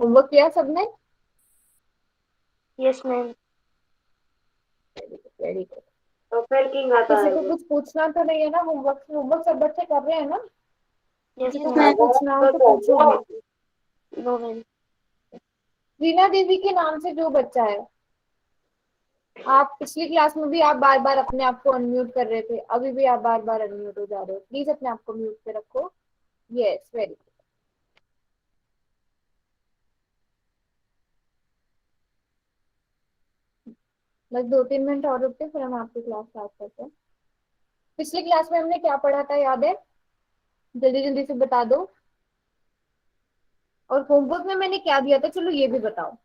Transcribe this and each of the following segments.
Homework किया सबने? Yes ma'am. Very good. तो फिर किंग आता किसी है को वो। कुछ पूछना तो नहीं है ना? होमवर्क होमवर्क सब बच्चे कर रहे हैं ना? यस किसी को कुछ मैम। पूछना हो तो पूछो। No ma'am. रीना दीदी के नाम से जो बच्चा है, आप पिछली क्लास में भी आप बार बार अपने आप को अनम्यूट कर रहे थे, अभी भी आप बार बार अनम्यूट हो जा रहे हो। प्लीज अपने आप को म्यूट पे रखो। Yes, very good. बस 2-3 मिनट और रुकते फिर हम आपकी क्लास स्टार्ट करते हैं। पिछली क्लास में हमने क्या पढ़ा था, याद है? जल्दी जल्दी से बता दो। और होमवर्क में मैंने क्या दिया था, चलो ये भी बताओ।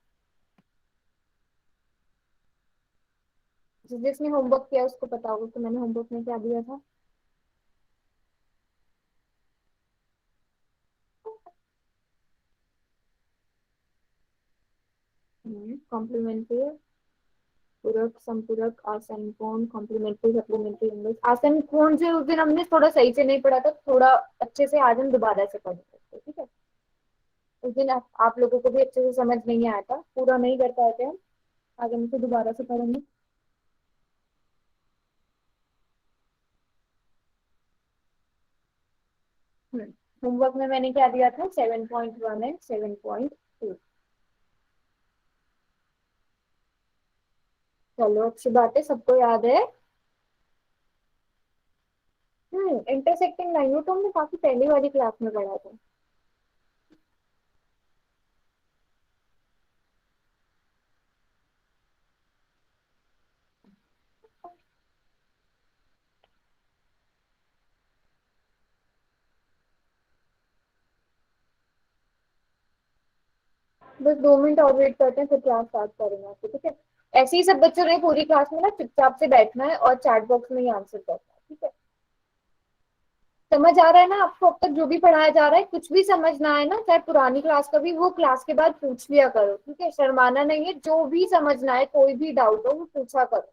जिसने होमवर्क किया उसको पता होगा कि मैंने होमवर्क में क्या दिया था। कॉम्प्लीमेंट्री, पूरक, संपूरक, आसन कोण, कॉम्प्लीमेंट्री, सप्लीमेंट्री, इंग्लिश। आसन कोण से उस दिन हमने थोड़ा सही से नहीं पढ़ा था, थोड़ा अच्छे से आज हम दोबारा से पढ़ेंगे, ठीक है? उस दिन आप लोगों को भी अच्छे से समझ नहीं आया था, पूरा नहीं कर पाए थे हम। आज हम इसे दोबारा से पढ़ेंगे। होमवर्क में मैंने क्या दिया था, 7.1 एंड 7.2। चलो अच्छी बात है, सबको याद है। इंटरसेक्टिंग लाइन तो हमने काफी पहली वाली क्लास में पढ़ा था। बस 2 मिनट और वेट करते हैं, फिर क्लास स्टार्ट करेंगे आपको, ठीक है? ऐसे ही सब बच्चों ने पूरी क्लास में ना चुपचाप से बैठना है और चैट बॉक्स में ही आंसर करना है, ठीक है? समझ आ रहा है ना आपको? अब तक जो भी पढ़ाया जा रहा है, कुछ भी समझ ना आए ना, चाहे पुरानी क्लास का भी, वो क्लास के बाद पूछ लिया करो, ठीक है? शर्माना नहीं है, जो भी समझ ना आए, कोई भी डाउट हो वो पूछा करो।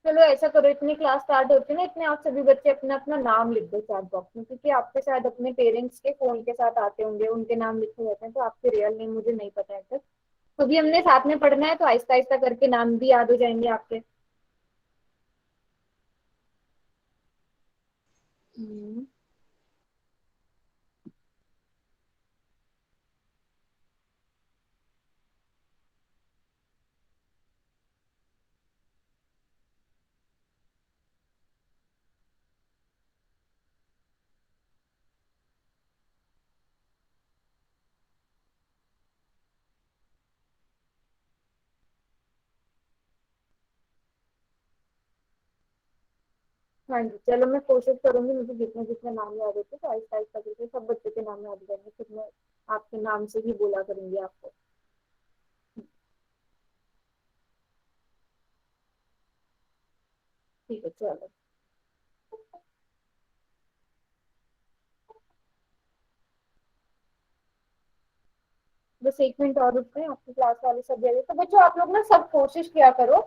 चलो ऐसा करो, इतनी क्लास स्टार्ट होती है ना, इतने आप सभी बच्चे अपना अपना नाम लिख दो चैट बॉक्स में, क्योंकि आपके शायद अपने पेरेंट्स के फोन के साथ आते होंगे, उनके नाम लिखे रहते हैं, तो आपके रियल नेम मुझे नहीं पता है तक। तो भी हमने साथ में पढ़ना है, तो आहिस्ता आहिस्ता करके नाम भी याद हो जाएंगे आपके। हम्म। हाँ जी, चलो मैं कोशिश करूंगी, मुझे जितने जितने नाम याद होते तो आहिस्ता आहिस्ता करके सब बच्चों के नाम याद हो जाएंगे, फिर मैं आपके नाम से ही बोला करूंगी आपको। ठीक है, चलो। बस 1 मिनट और रुकते हैं, आपकी क्लास वाले सब जगह। तो बच्चों आप लोग ना सब कोशिश किया करो।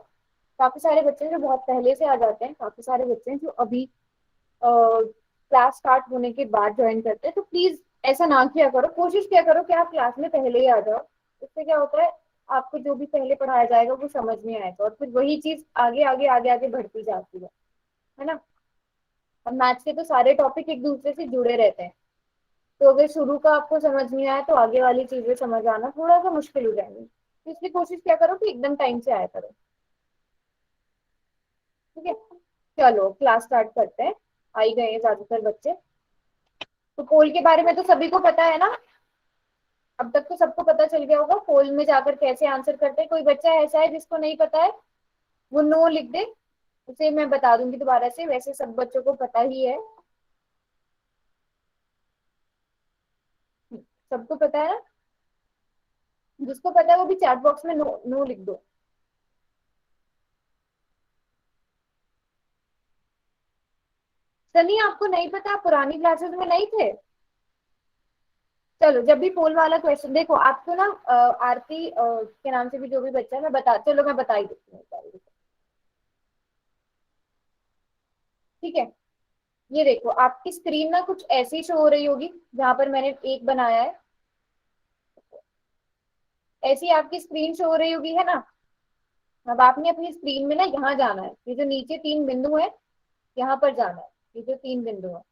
काफी सारे बच्चे हैं जो बहुत पहले से आ जाते हैं, काफी सारे बच्चे हैं जो अभी क्लास स्टार्ट होने के बाद ज्वाइन करते हैं, तो प्लीज ऐसा ना किया करो, कोशिश किया करो कि आप क्लास में पहले ही आ जाओ। इससे क्या होता है, आपको जो भी पहले पढ़ाया जाएगा वो समझ में आएगा, और फिर वही चीज आगे आगे आगे आगे बढ़ती जाती है ना? अब मैथ्स के तो सारे टॉपिक एक दूसरे से जुड़े रहते हैं, तो अगर शुरू का आपको समझ नहीं आया तो आगे वाली चीजें समझ आना थोड़ा सा मुश्किल हो जाएंगी, तो इसलिए कोशिश क्या करो कि एकदम टाइम से आया करो, ठीक है? चलो क्लास स्टार्ट करते हैं। आ ही गए हैं ज्यादातर बच्चे। तो पोल के बारे में तो सभी को पता है ना? अब तक तो सबको पता चल गया होगा पोल में जाकर कैसे आंसर करते हैं। कोई बच्चा ऐसा है जिसको नहीं पता है, वो नो लिख दे, उसे मैं बता दूंगी दोबारा से, वैसे सब बच्चों को पता ही है। सबको पता है ना? जिसको पता है वो भी चैट बॉक्स में नो नो लिख दो। सनी आपको नहीं पता? आप पुरानी क्लासेस में नहीं थे? चलो, जब भी पोल वाला क्वेश्चन देखो आपको ना, आरती के नाम से भी जो भी बच्चा है, मैं बता, चलो मैं बता ही देती हूँ ठीक है। ये देखो आपकी स्क्रीन ना कुछ ऐसी शो हो रही होगी, जहां पर मैंने एक बनाया है, ऐसी आपकी स्क्रीन शो हो रही होगी, है ना। अब आपने अपनी स्क्रीन में ना यहाँ जाना है, ये जो नीचे तीन बिंदु है, यहाँ पर जाना है, ये जो तीन बिंदु है,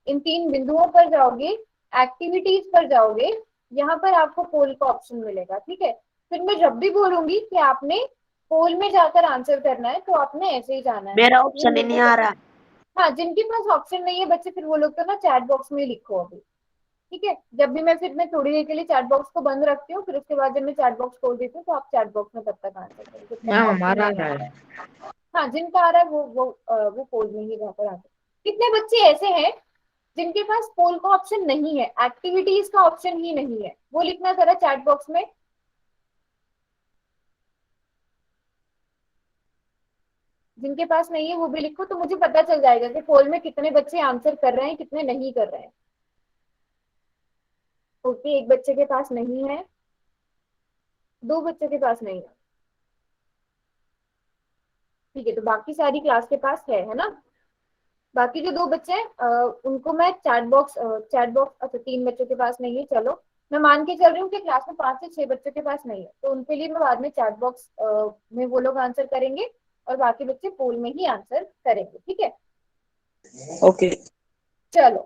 इन तीन बिंदुओं पर जाओगे, एक्टिविटीज पर जाओगे, यहाँ पर आपको पोल का ऑप्शन मिलेगा, ठीक है। फिर मैं जब भी बोलूंगी कि आपने पोल में जाकर आंसर करना है, तो आपने ऐसे ही जाना है। मेरा तीन ऑप्शन ही बिंदु नहीं आ पर, रहा। हाँ, जिनके पास ऑप्शन नहीं है बच्चे, फिर वो लोग तो ना चैट बॉक्स में ही लिखो अभी, ठीक है। जब भी मैं थोड़ी देर के लिए चैट बॉक्स को बंद रखती हूँ, फिर उसके बाद जब मैं चैट बॉक्स खोल देती हूँ, तो आप चैट बॉक्स में तब तक आंसर करो जब तक मैम ऑप्शन हमारा आ नहीं रहा आता है। है। हाँ, जिनका आ रहा है वो पोल में ही जाकर आंसर। कितने बच्चे ऐसे हैं जिनके पास पोल का ऑप्शन नहीं है, एक्टिविटीज का ऑप्शन ही नहीं है, वो लिखना जरा चैट बॉक्स में। जिनके पास नहीं है वो भी लिखो, तो मुझे पता चल जाएगा कि पोल में कितने बच्चे आंसर कर रहे हैं, कितने नहीं कर रहे हैं। ओके, एक बच्चे के पास नहीं है, दो बच्चों के पास नहीं है, ठीक है, तो बाकी सारी क्लास के पास है ना। बाकी जो दो बच्चे हैं, उनको मैं चैट बॉक्स, अच्छा तीन बच्चों के पास नहीं है, चलो मैं मान के चल रही हूँ कि क्लास में 5 से 6 बच्चों के पास नहीं है, तो उनके लिए मैं बाद में चैट बॉक्स में वो लोग आंसर करेंगे, और बाकी बच्चे पोल में ही आंसर करेंगे, ठीक है। ओके। चलो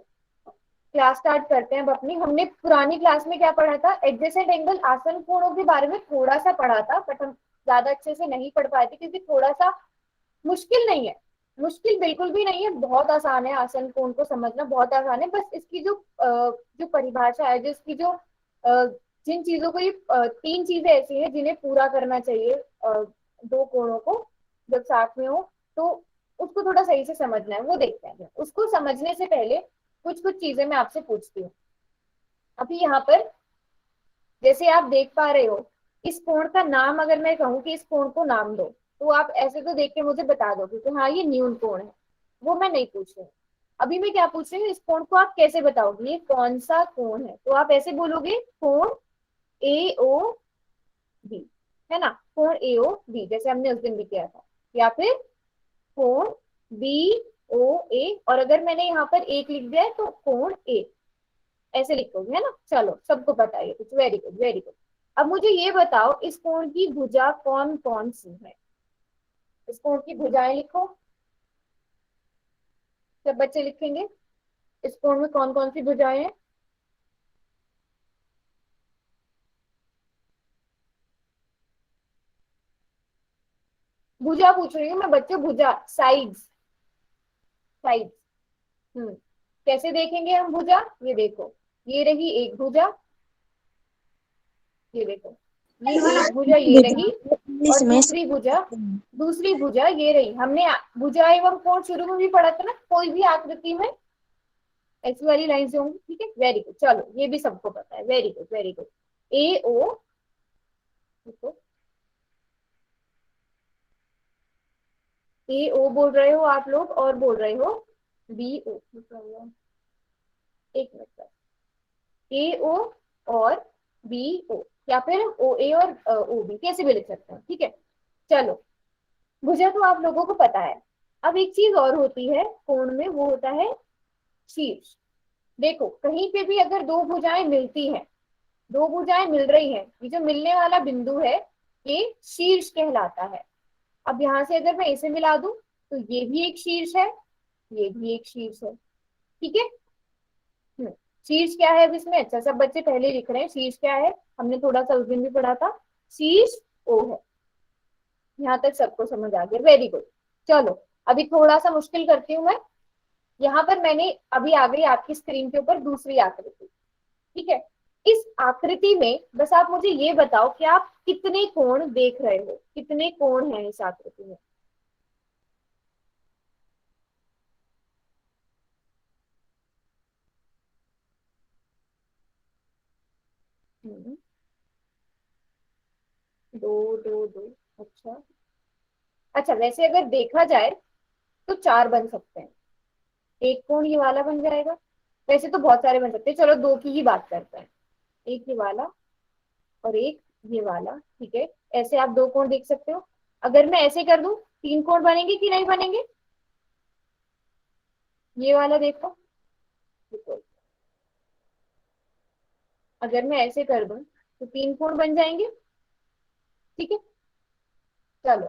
क्लास स्टार्ट करते हैं अब अपनी। हमने पुरानी क्लास में क्या पढ़ा था, एडजेसेंट एंगल आसन कोणों के बारे में थोड़ा सा पढ़ा था, बट हम ज्यादा अच्छे से नहीं पढ़ पाए थे, क्योंकि थोड़ा सा मुश्किल नहीं है, मुश्किल बिल्कुल भी नहीं है, बहुत आसान है, आसन कोण को समझना बहुत आसान है। बस इसकी जो परिभाषा है, जो इसकी जो जिन चीजों को ये तीन चीजें ऐसी हैं जिन्हें पूरा करना चाहिए दो कोणों को जब साथ में हो, तो उसको थोड़ा सही से समझना है, वो देखते हैं। उसको समझने से पहले कुछ कुछ चीजें मैं आपसे पूछती हूँ। अभी यहाँ पर जैसे आप देख पा रहे हो, इस कोण का नाम अगर मैं कहूँ कि इस कोण को नाम दो, तो आप ऐसे तो देख के मुझे बता दोगे कि हाँ ये न्यून कोण है, वो मैं नहीं पूछ रही हूँ। अभी मैं क्या पूछ रही हूँ, इस कोण को आप कैसे बताओगे, ये कौन सा कोण है, तो आप ऐसे बोलोगे कोण ए ओ बी, है ना, कोण ए ओ बी, जैसे हमने उस दिन भी किया था। या फिर कोण बी ओ ए, और अगर मैंने यहाँ पर एक लिख दिया है तो कोण ए, ऐसे लिखोगे, है ना। चलो सबको पता है कुछ, वेरी गुड वेरी गुड। अब मुझे ये बताओ, इस कोण की भुजा कौन कौन सी है, इस कोण की भुजाएं लिखो, सब बच्चे लिखेंगे, इस कोण में कौन कौन सी भुजाएं हैं। भुजा पूछ रही हूँ मैं बच्चों, भुजा, साइड्स, साइड्स। कैसे देखेंगे हम भुजा, ये देखो, ये रही एक भुजा, ये देखो, ये एक भुजा ये रही, इंग्लिश और में दूसरी भुजा ये रही। हमने भुजा एवं कोण शुरू में भी पढ़ा था ना, कोई भी आकृति में ऐसी वाली लाइन से होंगी, ठीक है, वेरी गुड। चलो ये भी सबको पता है, वेरी गुड वेरी गुड। ए ओ, देखो ए ओ बोल रहे हो आप लोग, और बोल रहे हो बी ओ, एक मिनट, ए ओ और बी ओ, या फिर ओ ए और ओ बी, कैसे भी लिख सकते हैं, ठीक है। चलो भुजा तो आप लोगों को पता है। अब एक चीज और होती है कोण में, वो होता है शीर्ष। देखो कहीं पे भी अगर दो भुजाएं मिलती हैं, दो भुजाएं मिल रही हैं, ये जो मिलने वाला बिंदु है, ये शीर्ष कहलाता है। अब यहां से अगर मैं इसे मिला दूं, तो ये भी एक शीर्ष है, ये भी एक शीर्ष है, ठीक है। हम्म, शीर्ष क्या है अब इसमें, अच्छा सब बच्चे पहले लिख रहे हैं, शीर्ष क्या है, हमने थोड़ा सा उस दिन भी पढ़ा था, शीर्ष ओ है। यहाँ तक सबको समझ आ गया, वेरी गुड। चलो अभी थोड़ा सा मुश्किल करती हूँ मैं। यहाँ पर मैंने अभी आ गई आपकी स्क्रीन के ऊपर दूसरी आकृति, ठीक है। इस आकृति में बस आप मुझे ये बताओ कि आप कितने कोण देख रहे हो, कितने कोण हैं इस आकृति में। हम्म, दो दो दो, अच्छा, अच्छा वैसे अगर देखा जाए तो चार बन सकते हैं, एक कोण ये वाला बन जाएगा, वैसे तो बहुत सारे बन सकते हैं, चलो दो की ही बात करते हैं। एक ये वाला और एक ये वाला, ठीक है। ऐसे आप दो कोण देख सकते हो। अगर मैं ऐसे कर दूं, तीन कोण बनेंगे कि नहीं बनेंगे? ये वाला देखो, देखो, अगर मैं ऐसे कर दूं तो तीन कोण बन जाएंगे, ठीक है। चलो,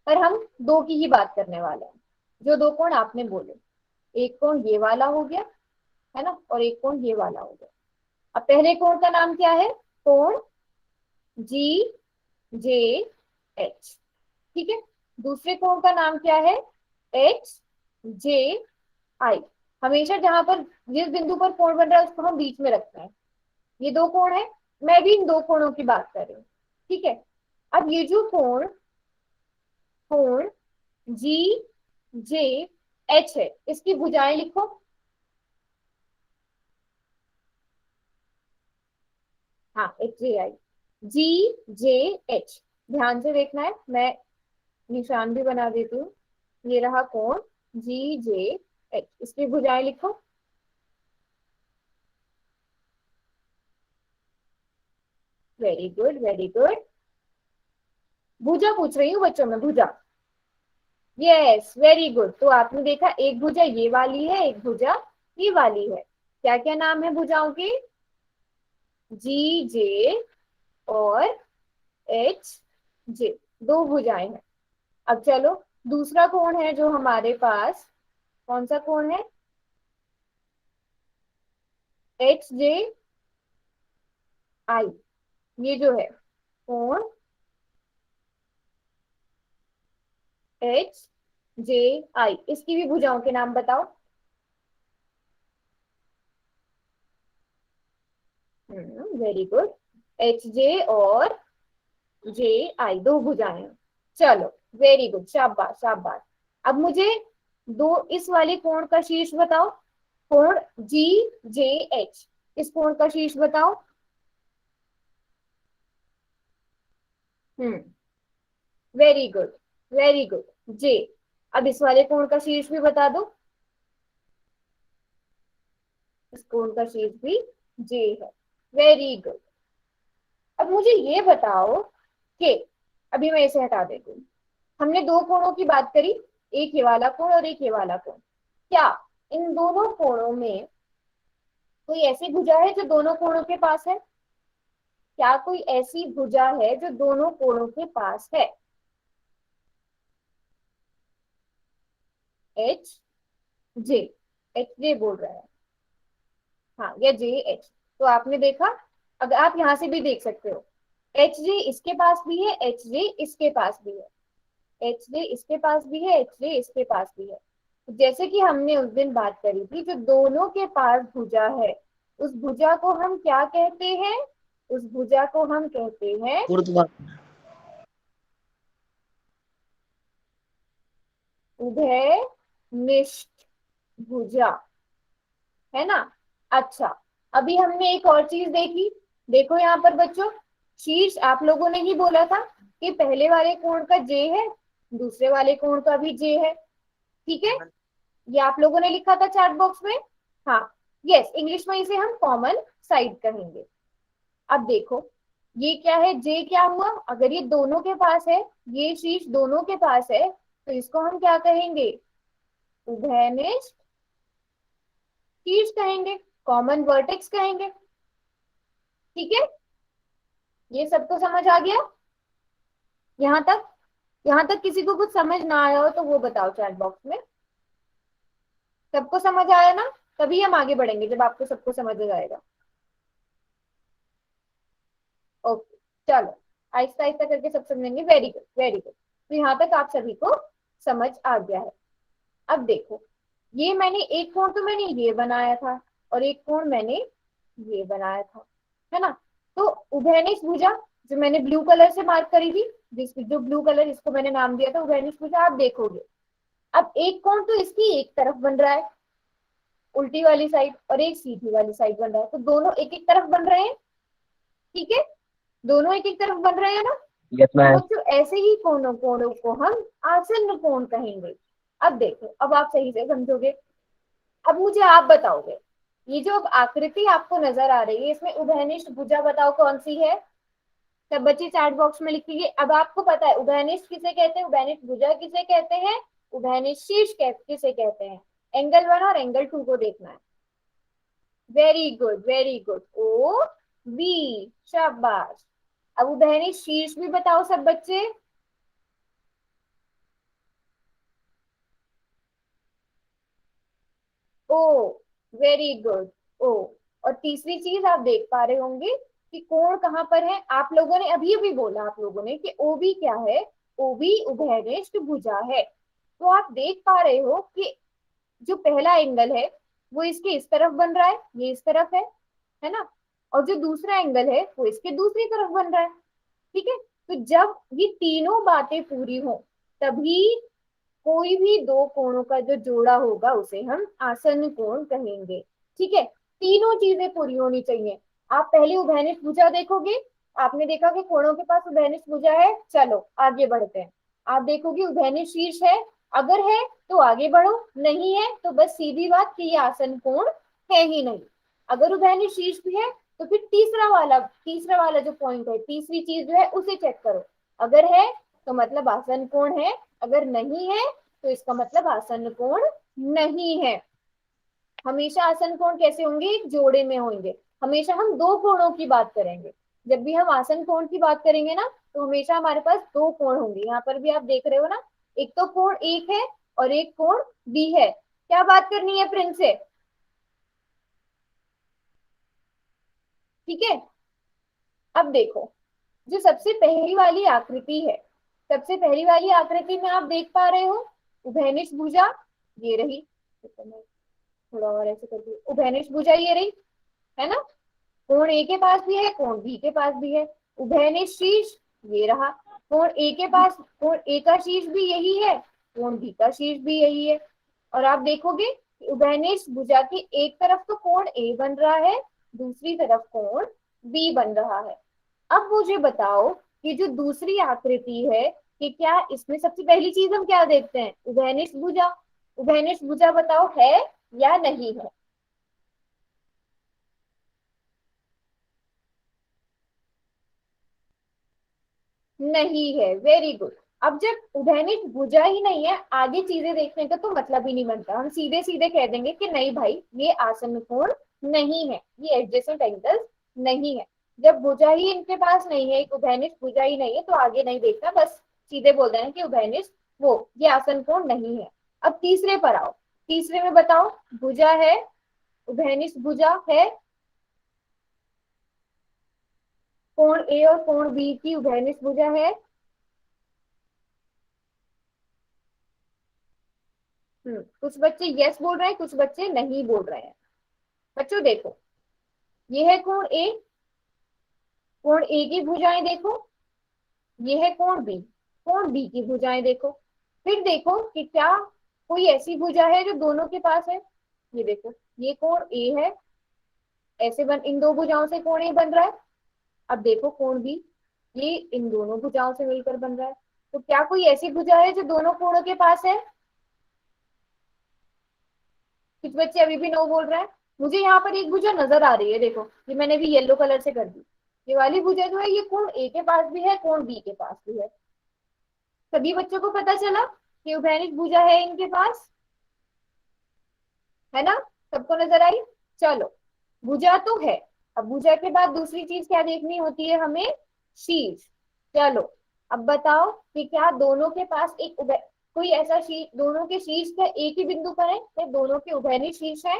पर हम दो की ही बात करने वाले हैं, जो दो कोण आपने बोले। एक कोण ये वाला हो गया, है ना, और एक कोण ये वाला हो गया। अब पहले कोण का नाम क्या है? कोण जी जे एच, ठीक है। दूसरे कोण का नाम क्या है? एच जे आई। हमेशा जहां पर, जिस बिंदु पर कोण बन रहा है उसको हम बीच में रखते हैं। ये दो कोण है, मैं भी इन दो कोणों की बात कर रही हूँ, ठीक है। अब ये जो कोण, कोण जी जे एच है, इसकी भुजाएं लिखो। हाँ, एच जे आई, जी जे एच। ध्यान से देखना है, मैं निशान भी बना देती हूँ। ये रहा कोण जी जे एच, इसकी भुजाएं लिखो। Very good, very good. भुजा पूछ रही हूँ बच्चों में, भुजा। Yes, very good. तो आपने देखा, एक भुजा ये वाली है, एक भुजा ये वाली है। क्या क्या नाम है भुजाओं के? जी जे और एच जे, दो भुजाएं हैं। अब चलो, दूसरा कोण है जो हमारे पास, कौन सा कोण है? एच जे आई। ये जो है कोण एच जे आई, इसकी भी भुजाओं के नाम बताओ। Very good. एच जे और जे आई, दो भुजाएं हैं। चलो, वेरी गुड, शाबाश शाबाश। अब मुझे दो इस वाले कोण का शीर्ष बताओ। कोण जी जे एच, इस कोण का शीर्ष बताओ। हम्म, वेरी गुड, वेरी गुड, जे। अब इस वाले कोण का शीर्ष भी बता दो। इस कोण का शीर्ष भी जे है। Very good. अब मुझे ये बताओ कि, अभी मैं इसे हटा देती हूँ। हमने दो कोणों की बात करी, एक ये वाला कोण और एक ये वाला कोण। क्या इन दोनों कोणों में कोई ऐसी भुजा है जो दोनों कोणों के पास है? क्या कोई ऐसी भुजा है जो दोनों कोणों के पास है? एच जे, एच जे बोल रहा है, हाँ, या जे एच। तो आपने देखा, अगर आप यहां से भी देख सकते हो, एच जे इसके पास भी है, एच जे इसके पास भी है, एच जे इसके पास भी है, एच जे इसके पास भी है। जैसे कि हमने उस दिन बात करी थी, जो दोनों के पास भुजा है, उस भुजा को हम क्या कहते हैं? उस भुजा को हम कहते हैं ऊर्ध्वाधर। उभयनिष्ठ भुजा, है ना। अच्छा, अभी हमने एक और चीज देखी। देखो यहाँ पर बच्चों, शीर्ष आप लोगों ने ही बोला था कि पहले वाले कोण का जे है, दूसरे वाले कोण का भी जे है, ठीक है। ये आप लोगों ने लिखा था चैट बॉक्स में। हाँ, यस, इंग्लिश में इसे हम कॉमन साइड कहेंगे। अब देखो, ये क्या है? जे क्या हुआ? अगर ये दोनों के पास है, ये शीर्ष दोनों के पास है, तो इसको हम क्या कहेंगे? उभयनिष्ठ शीर्ष कहेंगे, कॉमन वर्टेक्स कहेंगे, ठीक है। ये सबको समझ आ गया यहाँ तक? यहाँ तक किसी को कुछ समझ ना आया हो तो वो बताओ चैट बॉक्स में। सबको समझ आया ना? तभी हम आगे बढ़ेंगे जब आपको सबको समझ आ जाएगा। ओके, चलो, आहिस्ता आहिस्ता करके सब समझेंगे। Very good, very good. तो यहाँ तक आप सभी को समझ आ गया है। अब देखो, ये मैंने एक कोण तो मैंने ये बनाया था, और एक कोण मैंने ये बनाया था, है ना। तो उभयनिष्ठ भुजा जो मैंने ब्लू कलर से मार्क करी थी, जो ब्लू कलर, इसको मैंने नाम दिया था उभयनिष्ठ भुजा। आप देखोगे, अब एक कोण तो इसकी एक तरफ बन रहा है, उल्टी वाली साइड, और एक सीधी वाली साइड बन रहा है, तो दोनों एक एक तरफ बन रहे हैं, ठीक है। दोनों एक एक तरफ बन रहे हैं ना। यस तो मैम। बच्चों, ऐसे ही कोणों कोणों को हम आसन्न कोण कहेंगे। अब देखो, अब आप सही से समझोगे। अब मुझे आप बताओगे ये जो अब आकृति आपको नजर आ रही है इसमें उभयनिष्ठ भुजा बताओ कौन सी है। सब बच्चे चैट बॉक्स में लिखिए। अब आपको पता है उभयनिष्ठ किसे कहते हैं, उभयनिष्ठ भुजा किसे कहते हैं, उभयनिष्ठ शीर्ष किसे कहते हैं। एंगल 1 और एंगल 2 को देखना है। Very good very good, O B, शाबाश। अब उभयनिष्ठ शीर्ष भी बताओ सब बच्चे। O, very good, O. और तीसरी चीज आप देख पा रहे होंगे कि कोण कहाँ पर है। आप लोगों ने अभी अभी बोला आप लोगों ने कि ओ बी क्या है, ओ बी उभयनिष्ठ भुजा है। तो आप देख पा रहे हो कि जो पहला एंगल है वो इसके इस तरफ बन रहा है, ये इस तरफ है ना। और जो दूसरा एंगल है वो इसके दूसरी तरफ बन रहा है। ठीक है, तो जब ये तीनों बातें पूरी हो तभी कोई भी दो कोणों का जो जोड़ा होगा उसे हम आसन्न कोण कहेंगे। ठीक है, तीनों चीजें पूरी होनी चाहिए। आप पहले उभयनिष्ठ भुजा देखोगे, आपने देखा कि कोणों के पास उभयनिष्ठ भुजा है, चलो आगे बढ़ते हैं। आप देखोगे उभयनिष्ठ शीर्ष है, अगर है तो आगे बढ़ो, नहीं है तो बस सीधी बात कि ये आसन्न कोण है ही नहीं। अगर उभयनिष्ठ शीर्ष भी है तो फिर तीसरा वाला जो पॉइंट है, तीसरी चीज जो है उसे चेक करो। अगर है तो मतलब आसन्न कोण है, अगर नहीं है तो इसका मतलब आसन्न कोण नहीं है। हमेशा आसन्न कोण कैसे होंगे, एक जोड़े में होंगे। हमेशा हम दो कोणों की बात करेंगे। जब भी हम आसन्न कोण की बात करेंगे ना तो हमेशा हमारे पास दो कोण होंगे। यहाँ पर भी आप देख रहे हो ना, एक तो कोण एक है और एक कोण बी है। क्या बात करनी है प्रिंस से, ठीक है। अब देखो, जो सबसे पहली वाली आकृति है, सबसे पहली वाली आकृति में आप देख पा रहे हो उभयनिष्ठ भुजा ये रही। तो मैं थोड़ा और ऐसे करती हूँ, उभयनिष्ठ भुजा ये रही, है ना। कोण ए के पास भी है, कोण बी के पास भी है। उभयनिष्ठ शीर्ष ये रहा, कोण ए के पास, कोण ए का शीर्ष भी यही है, कोण बी का शीर्ष भी यही है। और आप देखोगे कि उभयनिष्ठ भुजा की एक तरफ तो कोण ए बन रहा है, दूसरी तरफ कोण बी बन रहा है। अब मुझे बताओ कि जो दूसरी आकृति है कि क्या इसमें सबसे पहली चीज हम क्या देखते हैं, उभयनिष्ठ भुजा। उभयनिष्ठ भुजा बताओ है या नहीं है। नहीं है, वेरी गुड। अब जब उभयनिष्ठ भुजा ही नहीं है, आगे चीजें देखने का तो मतलब ही नहीं बनता। हम सीधे सीधे कह देंगे कि नहीं भाई ये आसन्न कोण नहीं है, ये एडजेसेंट एंगल्स नहीं है। जब भुजा ही इनके पास नहीं है, एक उभयनिष्ठ भुजा ही नहीं है, तो आगे नहीं देखना, बस सीधे बोल देना कि उभयनिष्ठ वो ये आसन्न कोण नहीं है। अब तीसरे पर आओ, तीसरे में बताओ भुजा है, उभयनिष्ठ भुजा है, कोण ए और कोण बी की उभयनिष्ठ भुजा है। कुछ बच्चे यस बोल रहे हैं, कुछ बच्चे नहीं बोल रहे हैं। बच्चों देखो, ये है कोण ए, कोण ए की भुजाएं देखो, ये है कोण बी, कोण बी की भुजाएं देखो। फिर देखो कि क्या कोई ऐसी भुजा है जो दोनों के पास है। ये देखो, ये कोण ए है, ऐसे बन इन दो भुजाओं से कोण ए बन रहा है। अब देखो कोण बी, ये इन दोनों भुजाओं से मिलकर बन रहा है। तो क्या कोई ऐसी भुजा है जो दोनों कोणों के पास है। कुछ बच्चे अभी भी नो बोल रहे हैं। मुझे यहाँ पर एक भुजा नजर आ रही है, देखो ये मैंने भी येलो कलर से कर दी। ये वाली भुजा जो है ये कोण ए के पास भी है, कोण बी के पास भी है। सभी बच्चों को पता चला कि उभयनिष्ठ भुजा है इनके पास, है ना। सबको नजर आई। चलो, भुजा तो है। अब भुजा के बाद दूसरी चीज क्या देखनी होती है हमें, शीर्ष। चलो, अब बताओ कि क्या दोनों के पास एक कोई ऐसा शीर्ष, दोनों के शीर्ष का एक ही बिंदु पर है, या दोनों के उभयनिष्ठ शीर्ष है।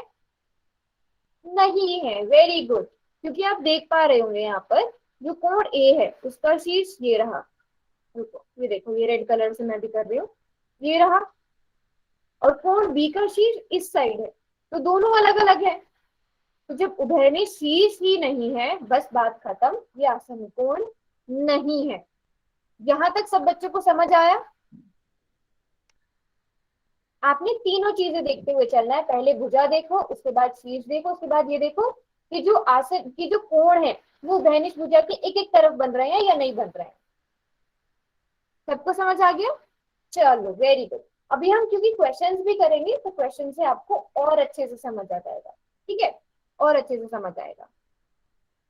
नहीं है, वेरी गुड। क्योंकि आप देख पा रहे होंगे यहाँ पर जो कोण ए है उसका शीर्ष ये रहा। रुको, ये देखो ये रेड कलर से मैं भी कर रही हूँ, ये रहा। और कोण बी का शीर्ष इस साइड है, तो दोनों अलग अलग है। तो जब उभयनिष्ठ शीर्ष ही नहीं है, बस बात खत्म, ये आसन्न कोण नहीं है। यहां तक सब बच्चों को समझ आया। आपने तीनों चीजें देखते हुए चलना है। पहले भुजा देखो, उसके बाद शीर्ष देखो, उसके बाद ये देखो कि जो आसन की जो कोण है वो उभयनिष्ठ भुजा के एक एक तरफ बन रहे हैं या नहीं बन रहे हैं। सबको समझ आ गया। चलो, वेरी गुड। अभी हम क्योंकि क्वेश्चंस भी करेंगे तो क्वेश्चन से आपको और अच्छे से समझ आ जाएगा। ठीक है, और अच्छे से समझ आएगा।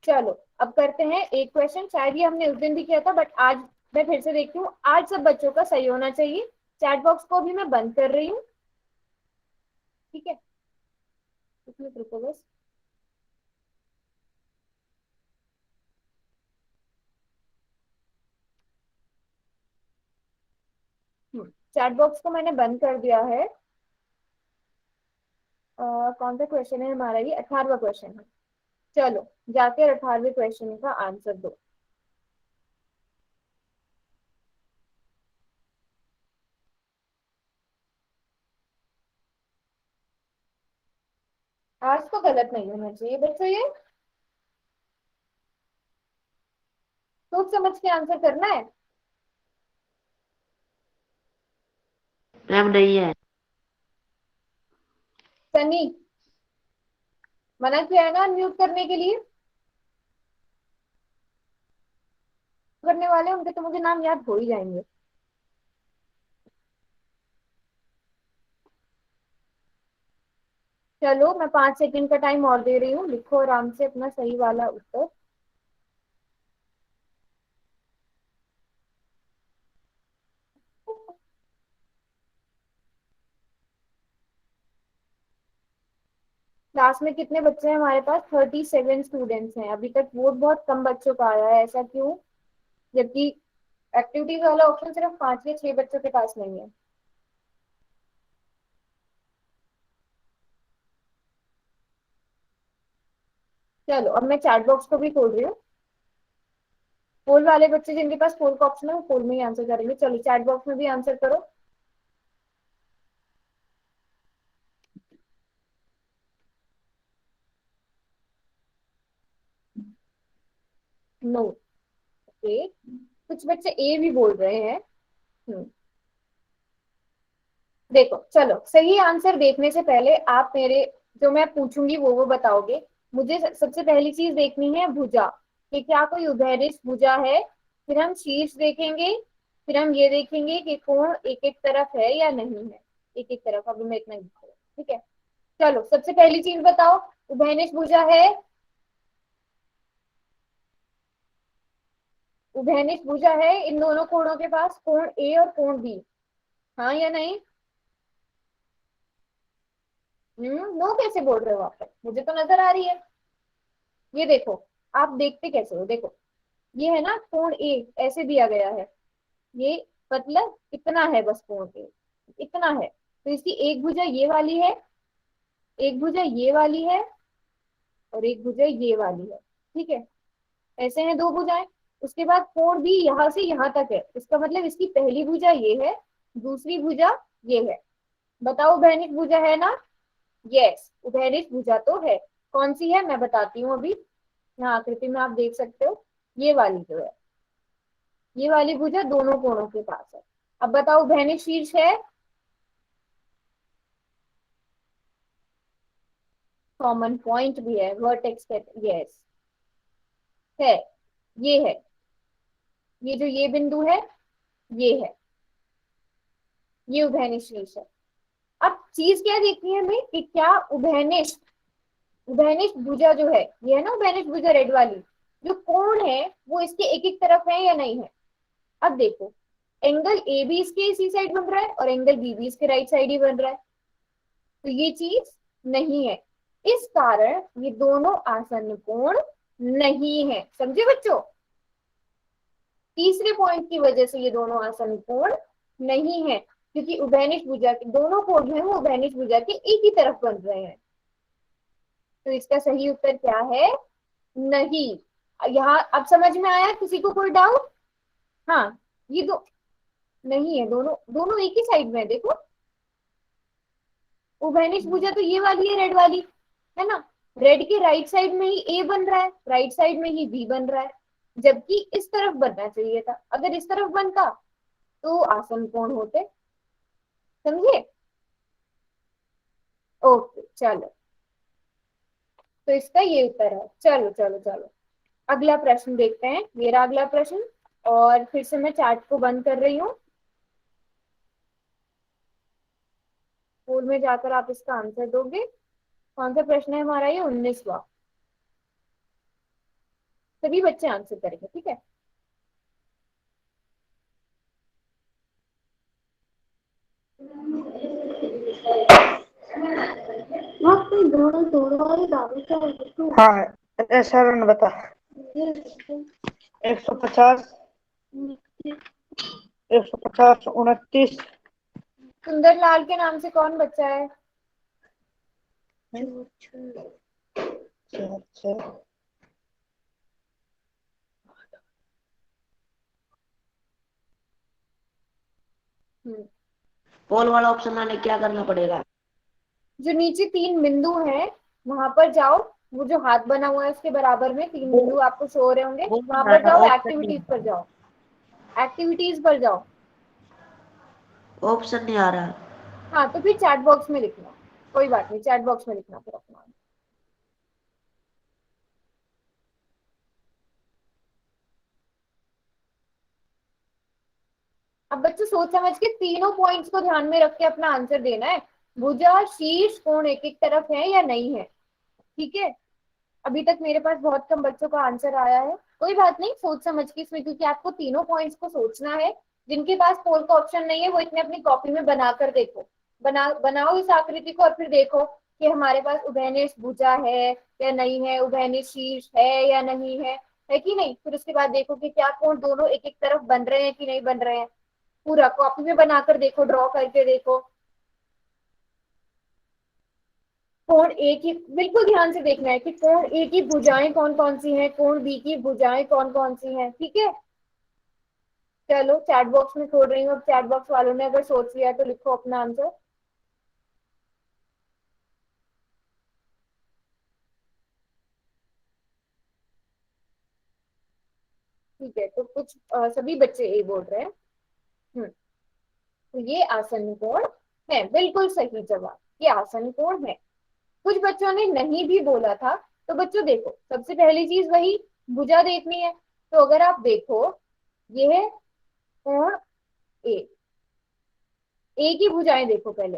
चलो अब करते हैं एक क्वेश्चन, शायद ये हमने उस दिन भी किया था बट आज मैं फिर से देखती हूँ। आज सब बच्चों का सही होना चाहिए। चैट बॉक्स को भी मैं बंद कर रही हूँ, ठीक है? इसमें रुको बस। चैट बॉक्स को मैंने बंद कर दिया है। कौन सा क्वेश्चन है हमारा? ये 18वां क्वेश्चन है। चलो जाके 18वें क्वेश्चन का आंसर दो। आज तो गलत नहीं होना चाहिए बच्चों, ये सोच समझ के आंसर करना है। मैम नहीं है। सनी, मना किया है ना अनम्यूट करने के लिए। करने वाले उनके तो मुझे नाम याद हो ही जाएंगे। चलो मैं 5 सेकंड का टाइम और दे रही हूँ, लिखो आराम से अपना सही वाला उत्तर। क्लास में कितने बच्चे हैं हमारे पास? 37 स्टूडेंट्स हैं। अभी तक वोट बहुत कम बच्चों का आया है, ऐसा क्यों? जबकि एक्टिविटीज वाला ऑप्शन सिर्फ 5 या 6 बच्चों के पास नहीं है। चलो अब मैं चैट बॉक्स को भी खोल रही हूँ। पोल वाले बच्चे जिनके पास पोल का ऑप्शन है वो पोल में ही आंसर करेंगे। चलो चैट बॉक्स में भी आंसर करो। नो। ओके, कुछ बच्चे ए भी बोल रहे हैं। हम्म, देखो चलो सही आंसर देखने से पहले आप मेरे जो मैं पूछूंगी वो बताओगे। मुझे सबसे पहली चीज देखनी है भुजा, कि क्या कोई उभयनिष्ठ भुजा है। फिर हम शीर्ष देखेंगे। फिर हम ये देखेंगे कि कोण एक एक तरफ है या नहीं है। एक एक तरफ, अभी मैं इतना ही लिख रही हूँ, ठीक है? चलो सबसे पहली चीज बताओ, उभयनिष्ठ भुजा है? उभयनिष्ठ भुजा है इन दोनों कोणों के पास, कोण ए और कोण बी? हाँ या नहीं? नो कैसे बोल रहे हो आप? मुझे तो नजर आ रही है। ये देखो, आप देखते कैसे हो? देखो, ये है ना कोण ए, ऐसे दिया गया है। ये मतलब इतना है बस, कोण ए इतना है। तो इसकी एक भुजा ये वाली है, एक भुजा ये वाली है, और एक भुजा ये वाली है, ठीक है? ऐसे हैं दो भुजाएं। उसके बाद कोण भी यहाँ से यहाँ तक है, इसका मतलब इसकी पहली भुजा ये है, दूसरी भुजा ये है। बताओ उभयनिष्ठ भुजा है ना? यस, उभयनिष्ठ भुजा तो है। कौन सी है मैं बताती हूँ अभी। यहाँ आकृति में आप देख सकते हो, ये वाली जो है, ये वाली भुजा दोनों कोणों के पास है। अब बताओ उभयनिष्ठ शीर्ष है? कॉमन पॉइंट भी है, वर्टेक्स है, यस है। ये है, ये जो ये बिंदु है ये है, ये उभयनिष्ठ शीर्ष है। अब चीज क्या देखनी है हमें कि क्या उभयनिष्ठ, उभयनिष्ठ भुजा जो है ये है ना, उभयनिष्ठ भुजा रेड वाली, जो कोण है वो इसके एक एक तरफ है या नहीं है। अब देखो, एंगल ए भी इसके इसी साइड बन रहा है और एंगल बी भी इसके राइट साइड ही बन रहा है, तो ये चीज नहीं है। इस कारण ये दोनों आसन्न कोण नहीं है, समझे बच्चों? तीसरे पॉइंट की वजह से ये दोनों आसन्न कोण नहीं है, क्योंकि उभयनिष्ठ भुजा के दोनों कोण जो है वो उभयनिष्ठ भुजा के एक ही तरफ बन रहे हैं। तो इसका सही उत्तर क्या है? नहीं। यहाँ अब समझ में आया किसी को कोई डाउट? हाँ, ये दो नहीं है, दोनों दोनों एक ही साइड में है, देखो। उभयनिष्ठ भुजा तो ये वाली है, रेड वाली, है ना? रेड के राइट साइड में ही ए बन रहा है, राइट साइड में ही बी बन रहा है, जबकि इस तरफ बनना चाहिए था। अगर इस तरफ बनता तो आसन्न कोण होते, समझे? ओके चलो, तो इसका ये उत्तर है। चलो चलो चलो, अगला प्रश्न देखते हैं, मेरा अगला प्रश्न। और फिर से मैं चैट को बंद कर रही हूँ। स्कूल में जाकर आप इसका आंसर दोगे। कौन सा प्रश्न है हमारा? ये 19वां। सभी बच्चे आंसर करेंगे, ठीक है? हाँ शरण बता। 150, 150, 29। सुंदरलाल के नाम से कौन बच्चा है? अच्छा। हम्म। पोल वाला ऑप्शन आने क्या करना पड़ेगा? जो नीचे 3 बिंदु हैं वहां पर जाओ। वो जो हाथ बना हुआ है उसके बराबर में 3 बिंदु आपको शो हो रहे होंगे, वो वहां नहीं आ पर रहा, जाओ, ऑप्शन नहीं एक्टिविटीज आ पर जाओ। एक्टिविटीज पर जाओ। रहा, ऑप्शन नहीं आ रहा। हाँ तो फिर चैट बॉक्स में लिखना। कोई बात नहीं, चैट बॉक्स में लिखना फिर अपना। अब बच्चों सोच समझ के तीनों पॉइंट्स को ध्यान में रख के अपना आंसर देना है। भुजा, शीर्ष, कोण एक एक तरफ है या नहीं है, ठीक है? अभी तक मेरे पास बहुत कम बच्चों का आंसर आया है। कोई बात नहीं, सोच समझ के इसमें, क्योंकि आपको तीनों पॉइंट्स को सोचना है। जिनके पास पोल का ऑप्शन नहीं है वो इतने अपनी कॉपी में बनाकर देखो। बनाओ इस आकृति को और फिर देखो कि हमारे पास उभयनिष्ठ भुजा है या नहीं है, उभयनिष्ठ शीर्ष है या नहीं है कि नहीं। फिर उसके बाद देखो कि क्या कोण दोनों एक एक तरफ बन रहे हैं कि नहीं बन रहे हैं। पूरा कॉपी में बनाकर देखो, ड्रॉ करके देखो। कोण ए की बिल्कुल ध्यान से देखना है कि कोण ए की भुजाएं कौन कौन सी हैं, कोण बी की भुजाएं कौन कौन सी हैं, ठीक है? चलो चैट बॉक्स में छोड़ रही हूँ। अब चैट बॉक्स वालों ने अगर सोच लिया तो लिखो अपना आंसर। ठीक है, तो कुछ सभी बच्चे ए बोल रहे हैं। तो ये आसन कोण है, बिल्कुल सही जवाब। ये आसन कोण है। कुछ बच्चों ने नहीं भी बोला था। तो बच्चों देखो, सबसे पहली चीज वही भुजा देखनी है। तो अगर आप देखो, ये है कोण ए। ए की भुजाएं देखो पहले।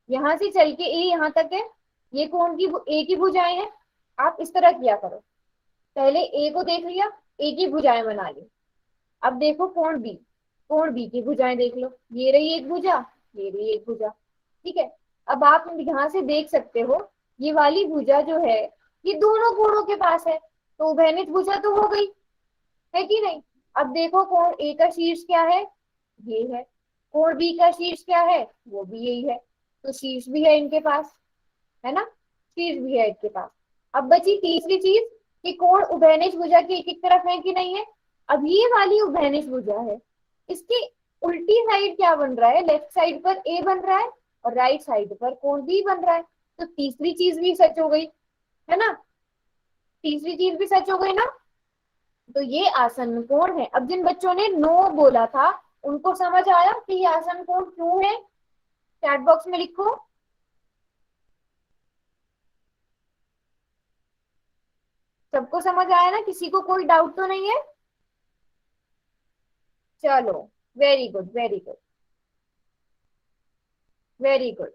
यहां से चल के ए यहां तक है। ये कोण की ए की भुजाएं हैं। आप इस तरह किया करो। पहले ए को देख लिया, ए की भुजाएं बना ली। अब देखो कोण बी। कोण बी की भुजाएं देख लो। ये रही एक भुजा, ये रही एक भुजा, ठीक है? अब आप यहां से देख सकते हो, ये वाली भुजा जो है ये दोनों कोणों के पास है। तो उभयनिष्ठ भुजा तो हो गई, है कि नहीं? अब देखो कोण ए का शीर्ष क्या है, ये है। कोण बी का शीर्ष क्या है, वो भी यही है। तो शीर्ष भी है इनके पास, है ना? शीर्ष भी है इनके पास। अब बची तीसरी चीज कि कोण उभयनिष्ठ भुजा की एक एक तरफ है कि नहीं है। अब ये वाली उभयनिष्ठ भुजा है, इसकी उल्टी साइड क्या बन रहा है? लेफ्ट साइड पर ए बन रहा है और राइट साइड पर कोण बी बन रहा है। तो तीसरी चीज भी सच हो गई, है ना? तीसरी चीज भी सच हो गई ना। तो ये आसन कोण है। अब जिन बच्चों ने नो बोला था उनको समझ आया कि ये आसन कोण क्यों है? चैट बॉक्स में लिखो। सबको समझ आया ना? किसी को कोई डाउट तो नहीं है? चलो, very good, very good, very good.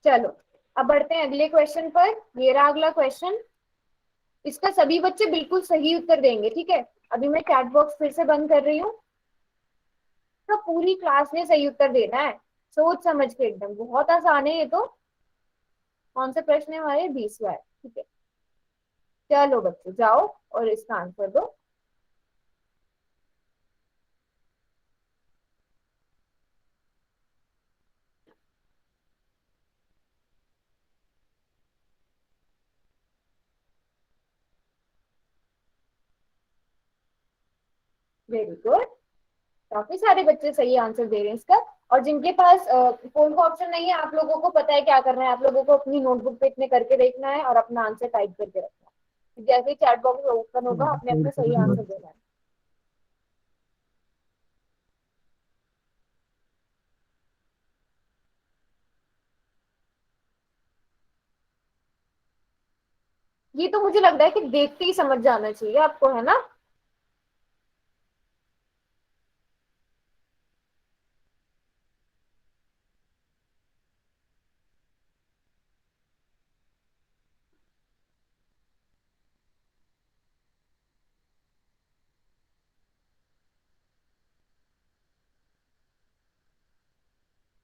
चलो, अब बढ़ते हैं अगले क्वेश्चन पर। ये रहा अगला क्वेश्चन। इसका सभी बच्चे बिल्कुल सही उत्तर देंगे, ठीक है? अभी मैं चैट बॉक्स फिर से बंद कर रही हूँ। तो पूरी क्लास ने सही उत्तर देना है, सोच समझ के एकदम। बहुत आसान है ये तो। कौन सा प्रश्न है हमारे? 20वां है, ठीक है? चलो बच्चों जाओ और इसका आंसर दो। Very good. काफी सारे बच्चे सही आंसर दे रहे हैं इसका। और जिनके पास फोन का ऑप्शन नहीं है, आप लोगों को पता है क्या करना है। आप लोगों को अपनी नोटबुक पे इतने करके देखना है और अपना आंसर टाइप करके रखना है। जैसे ही चैट बॉक्स ओपन होगा आपने अपना सही आंसर देना है। ये तो मुझे लग रहा है कि देखते ही समझ जाना चाहिए आपको, है ना?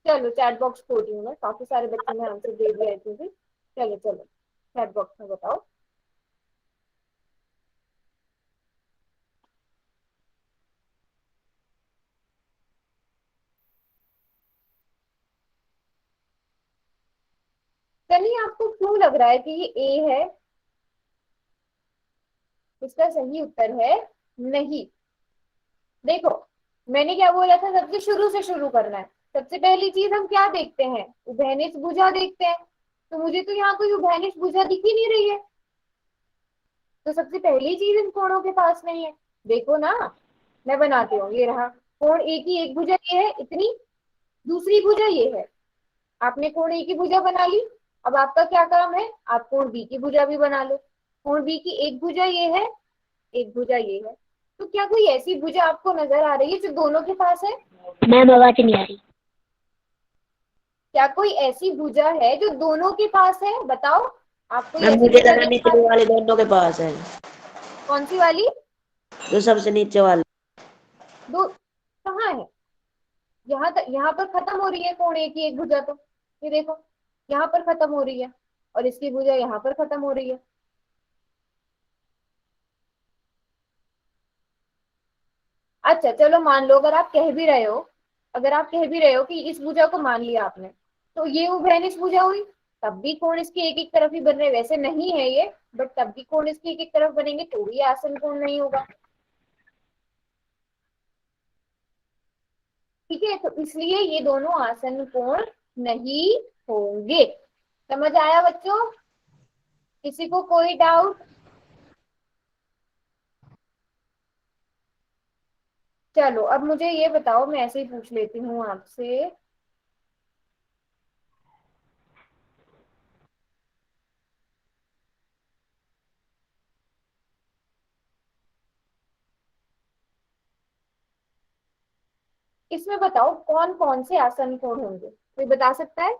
चलो चैट बॉक्स खोल रही हूँ मैं, काफी सारे बच्चों ने आंसर दे दिया है क्योंकि। चलो चलो चैट बॉक्स में बताओ। चलिए, आपको क्यों लग रहा है कि ये ए है? इसका सही उत्तर है नहीं। देखो, मैंने क्या बोला था, सबसे शुरू से शुरू करना है। सबसे पहली चीज हम क्या देखते हैं? उभयनिष्ठ भुजा देखते हैं। तो मुझे तो यहाँ कोई उभयनिष्ठ भुजा दिख ही नहीं रही है, तो सबसे पहली चीज इन कोणों के पास नहीं है। देखो ना, मैं बनाती हूँ, ये रहा कोण ए की एक भुजा ये है इतनी, दूसरी भुजा ये है। आपने कोण ए की भुजा बना ली। अब आपका क्या काम है? आप कोण बी की भुजा भी बना लो। कोण बी की एक भुजा ये है, एक भुजा ये है। तो क्या कोई ऐसी भुजा आपको नजर आ रही है जो दोनों के पास है? मैम आवाज नहीं आ रही। क्या कोई ऐसी भुजा है जो दोनों के पास है? बताओ, आप कोई मैम ऐसी मुझे भुजा लगा देख पा निचले रहे हो? वाले दोनों के पास है, कौन सी वाली? जो सबसे नीचे वाले। दो कहाँ है? यहाँ तक, यहाँ पर खत्म हो रही है कोण ए की एक भुजा तो। ये देखो, यहाँ पर खत्म हो रही है, और इसकी भुजा यहाँ पर खत्म हो रही है। अच्छा चलो, मान लो अगर आप कह भी रहे हो, अगर आप कह भी रहे हो कि इस भुजा को मान लिया आपने, तो ये उभयनिष्ठ भुजा हुई। तब भी कोण इसके एक एक तरफ ही बन रहे, वैसे नहीं है ये, बट तब भी कोण इसके एक एक तरफ बनेंगे तो भी आसन कोण नहीं होगा। ठीक है, तो इसलिए ये दोनों आसन कोण नहीं होंगे। समझ आया बच्चों? किसी को कोई डाउट? चलो अब मुझे ये बताओ, मैं ऐसे ही पूछ लेती हूँ आपसे। इसमें बताओ कौन कौन से आसन कोण होंगे, कोई बता सकता है?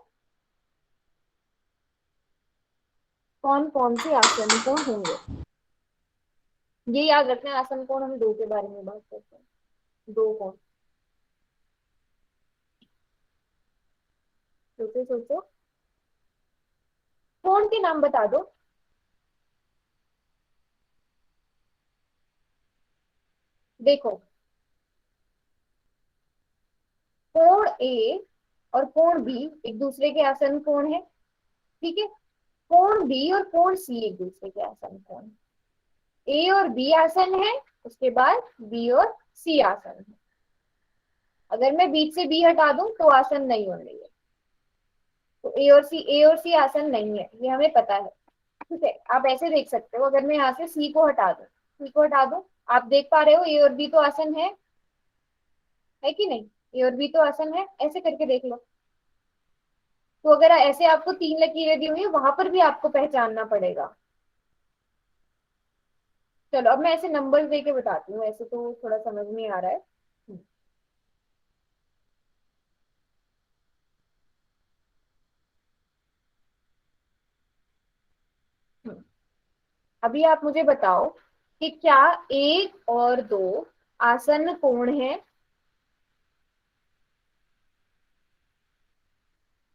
कौन कौन से आसन कोण होंगे? ये याद रखना है, आसन कोण हम दो के बारे में बात करते हैं। दो कोण। सोचो सोचो, कोण के नाम बता दो। देखो, कोण ए और कोण बी एक दूसरे के आसन कोण है। ठीक है, कोण बी और कोण सी एक दूसरे के आसन कोण। ए और बी आसन है, उसके बाद बी और सी आसन है। अगर मैं बीच से बी हटा दूं तो आसन नहीं होने ये। तो ए और सी आसन नहीं है, ये हमें पता है। ठीक है, आप ऐसे देख सकते हो, अगर मैं यहाँ से सी को हटा दूं, सी को हटा दूं, आप देख पा रहे हो ए और बी तो आसन है कि नहीं? ए और बी तो आसन है, ऐसे करके देख लो। तो अगर ऐसे आपको तीन लकीरें दी हुई है, वहां पर भी आपको पहचानना पड़ेगा। चलो अब मैं ऐसे नंबर्स दे के बताती हूँ, ऐसे तो थोड़ा समझ नहीं आ रहा है। हम्म, अभी आप मुझे बताओ कि क्या एक और दो आसन कोण है?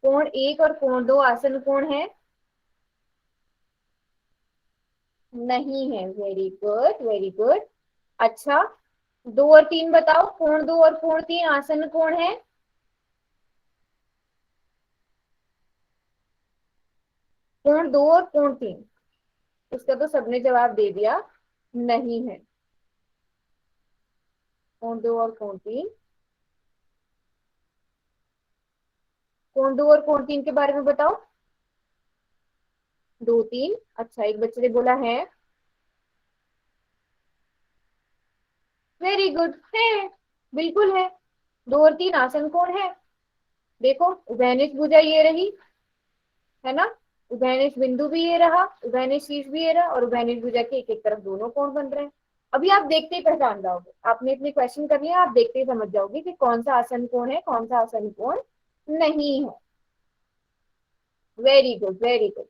कोण एक और कोण दो आसन कोण है? नहीं है। Very good, very good. अच्छा, दो और तीन बताओ, कोण दो और कोण तीन आसन कोण है? कोण दो और कोण तीन, इसका तो सबने जवाब दे दिया, नहीं है। कोण दो और कोण तीन, कोण दो और कोण तीन के बारे में बताओ। दो तीन, अच्छा एक बच्चे ने बोला है। वेरी गुड है, बिल्कुल है। दो और तीन आसन कोण है। देखो, उभयनिष्ठ भुजा ये रही, है ना? उभयनिष्ठ बिंदु भी ये रहा, उभयनिष्ठ शीर्ष भी ये रहा, और उभयनिष्ठ भुजा के एक एक तरफ दोनों कोण बन रहे हैं। अभी आप देखते ही पहचान जाओगे, आपने इतने क्वेश्चन कर लिया, आप देखते ही समझ जाओगे कि कौन सा आसन कोण है, कौन सा आसन कोण नहीं है। Very good, very good.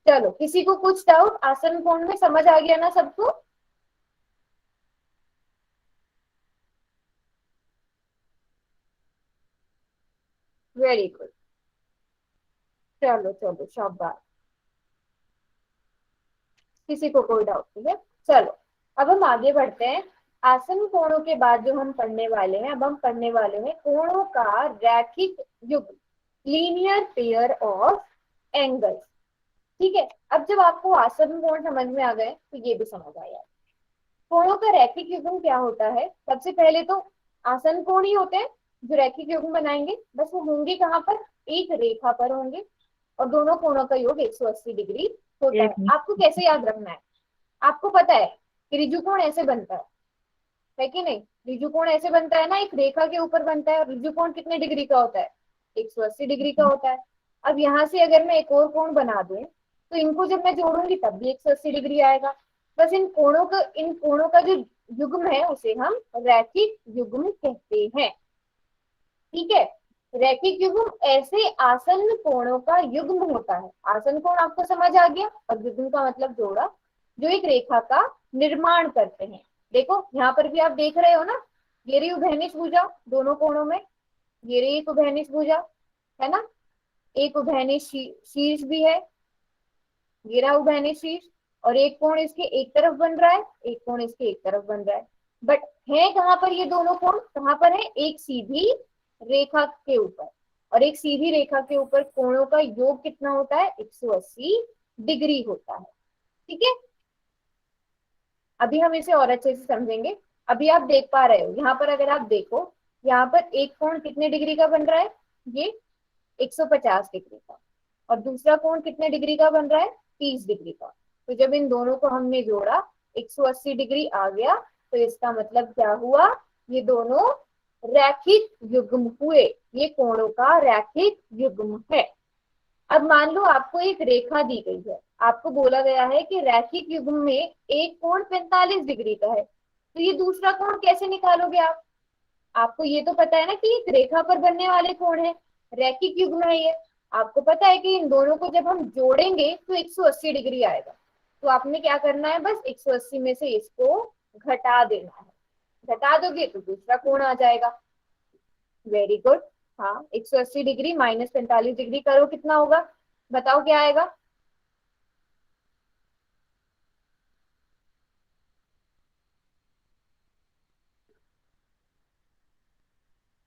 चलो, किसी को कुछ डाउट? आसन कोण में समझ आ गया ना सबको? Very good. चलो चलो शाबाश, किसी को कोई डाउट नहीं है। चलो अब हम आगे बढ़ते हैं। आसन कोणों के बाद जो हम पढ़ने वाले हैं, अब हम पढ़ने वाले हैं कोणों का रैखिक युग्म, लीनियर पेयर ऑफ एंगल्स। ठीक है, अब जब आपको आसन कोण समझ में आ गए तो ये भी समझ आया। कोणों का रैखिक युग्म क्या होता है? सबसे पहले तो आसन कोण ही होते हैं जो रैखिक युग्म बनाएंगे, बस वो होंगे कहाँ पर? एक रेखा पर होंगे, और दोनों कोणों का योग 180 डिग्री होता एक है। मिनट। आपको कैसे याद रखना है? आपको पता है कि ऋजु कोण ऐसे बनता है कि नहीं? ऋजु कोण ऐसे बनता है ना, एक रेखा के ऊपर बनता है, और ऋजु कोण कितने डिग्री का होता है? 180 डिग्री का होता है। अब यहाँ से अगर मैं एक और कोण बना दूं तो इनको जब मैं जोड़ूंगी तब भी 180 डिग्री आएगा। बस इन कोणों का जो युग्म है उसे हम रैखिक युग्म कहते हैं। ठीक है, रैखिक युग्म ऐसे आसन्न कोणों का युग्म होता है। आसन्न कोण आपको समझ आ गया, और युग्म का मतलब जोड़ा, जो एक रेखा का निर्माण करते हैं। देखो यहाँ पर भी आप देख रहे हो ना, ये रही उभयनिष्ठ भुजा दोनों कोणों में, ये रही एक उभयनिष्ठ भुजा, है ना, एक उभयनिष्ठ शीर्ष भी है, ये रहा उभयनिष्ठ शीर्ष, और एक कोण इसके एक तरफ बन रहा है, एक कोण इसके एक तरफ बन रहा है। बट है कहाँ पर ये दोनों कोण? कहाँ पर है? एक सीधी रेखा के ऊपर, और एक सीधी रेखा के ऊपर कोणों का योग कितना होता है? 180 डिग्री होता है। ठीक है, अभी हम इसे और अच्छे से समझेंगे। अभी आप देख पा रहे हो यहाँ पर, अगर आप देखो यहाँ पर एक कोण कितने डिग्री का बन रहा है? ये 150 डिग्री का, और दूसरा कोण कितने डिग्री का बन रहा है? 30 डिग्री का। तो जब इन दोनों को हमने जोड़ा 180 डिग्री आ गया, तो इसका मतलब क्या हुआ? ये दोनों रैखिक युग्म हुए, ये कोणों का रैखिक युग्म है। अब मान लो आपको एक रेखा दी गई है, आपको बोला गया है कि रैखिक युग्म में एक कोण 45 डिग्री का है, तो ये दूसरा कोण कैसे निकालोगे आप? आपको ये तो पता है ना कि एक रेखा पर बनने वाले कोण है, रैखिक युग्म है ये। आपको पता है कि इन दोनों को जब हम जोड़ेंगे तो 180 डिग्री आएगा। तो आपने क्या करना है? बस 180 में से इसको घटा देना है, घटा दोगे तो दूसरा कोण आ जाएगा। Very good. हाँ, 180 डिग्री माइनस 45 डिग्री करो, कितना होगा? बताओ क्या आएगा?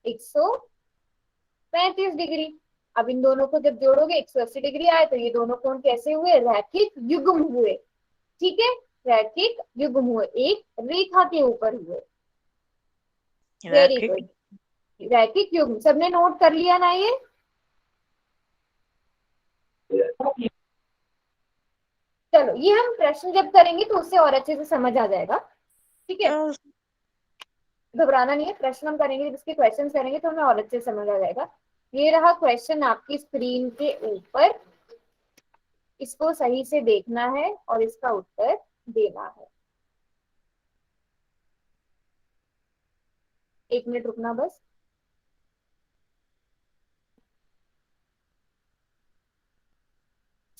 135 डिग्री। अब इन दोनों को जब जोड़ोगे 180 डिग्री आए, तो ये दोनों कोण कैसे हुए? रैखिक युग्म हुए। ठीक है, रैखिक युग्म हुए, एक रेखा के ऊपर हुए। वेरी रैखिक गुड, रैखिक युग्म सबने नोट कर लिया ना ये? चलो ये हम प्रश्न जब करेंगे तो उससे और अच्छे से समझ आ जाएगा। ठीक है, घबराना नहीं है, प्रश्न हम करेंगे जब इसके क्वेश्चन करेंगे तो हमें और अच्छे से समझ आ जाएगा। ये रहा क्वेश्चन आपकी स्क्रीन के ऊपर, इसको सही से देखना है और इसका उत्तर देना है। एक मिनट रुकना बस।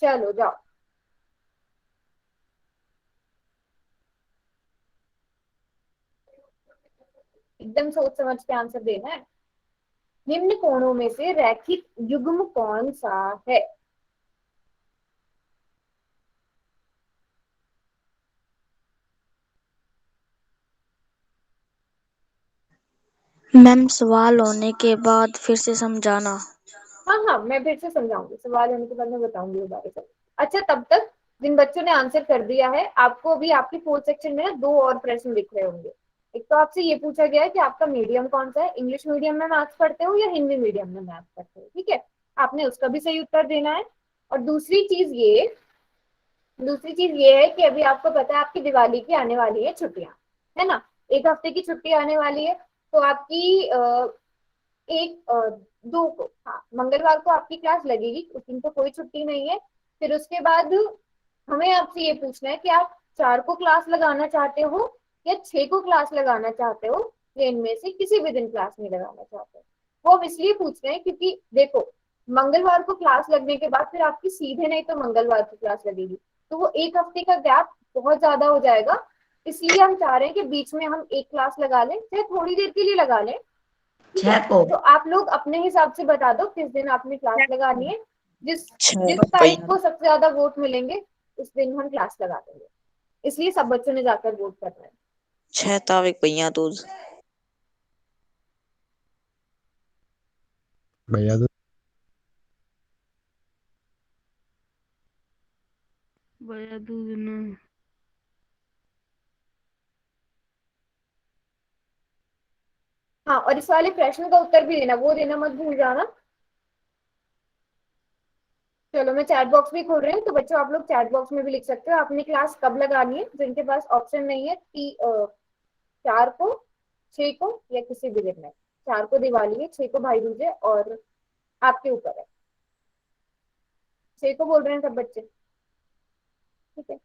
चलो जाओ, एकदम सोच समझ के आंसर देना है। निम्न कोणों में से रैखिक युग्म कौन सा है? मैम सवाल होने के बाद फिर से समझाना। हाँ हाँ, मैं फिर से समझाऊंगी, सवाल होने के बाद मैं बताऊंगी दोबारा से। अच्छा, तब तक जिन बच्चों ने आंसर कर दिया है, आपको अभी आपके फोर्थ सेक्शन में ना दो और प्रश्न दिख रहे होंगे। एक तो आपसे ये पूछा गया है कि आपका मीडियम कौन सा है, इंग्लिश मीडियम में मैथ्स पढ़ते हो या हिंदी मीडियम में मैथ्स पढ़ते हो? ठीक है, आपने उसका भी सही उत्तर देना है। और दूसरी चीज ये है कि अभी आपको पता है आपकी दिवाली की आने वाली है छुट्टियां, है ना, एक हफ्ते की छुट्टी आने वाली है। तो आपकी एक दो को, हाँ, मंगलवार को आपकी क्लास लगेगी, उस दिन तो कोई छुट्टी नहीं है। फिर उसके बाद हमें आपसे ये पूछना है कि आप 4 को क्लास लगाना चाहते हो या 6 को क्लास लगाना चाहते हो, या इनमें से किसी भी दिन क्लास नहीं लगाना चाहते हो। वो हम इसलिए पूछ रहे हैं क्योंकि देखो, मंगलवार को क्लास लगने के बाद फिर आपकी सीधे नहीं तो मंगलवार को क्लास लगेगी, तो वो एक हफ्ते का गैप बहुत ज्यादा हो जाएगा। इसलिए हम चाह रहे हैं कि बीच में हम एक क्लास लगा लें, चाहे थोड़ी देर के लिए लगा लें, ठीक है, 6 को। तो आप लोग अपने हिसाब से बता दो किस दिन आपने क्लास लगानी है। जिस 6 जिस तारीख को सबसे ज्यादा वोट मिलेंगे उस दिन हम क्लास लगा देंगे, इसलिए सब बच्चों ने जाकर वोट करना है। 6 तारीख भैया दूज। भैया दूज। भैया दूज ना। हाँ, और इस वाले प्रश्न का उत्तर भी देना, वो देना मत भूल जाना। चलो मैं चैट बॉक्स भी खोल रही हूँ, तो बच्चों आप लोग चैट बॉक्स में भी लिख सकते हो अपनी क्लास कब लगानी है। जिनके पास ऑप्शन नहीं है 4 को, 6 को या किसी भी दिन में। 4 को दिवाली है, 6 को भाई दूज है, और आपके ऊपर है। 6 को बोल रहे हैं सब बच्चे, ठीक है।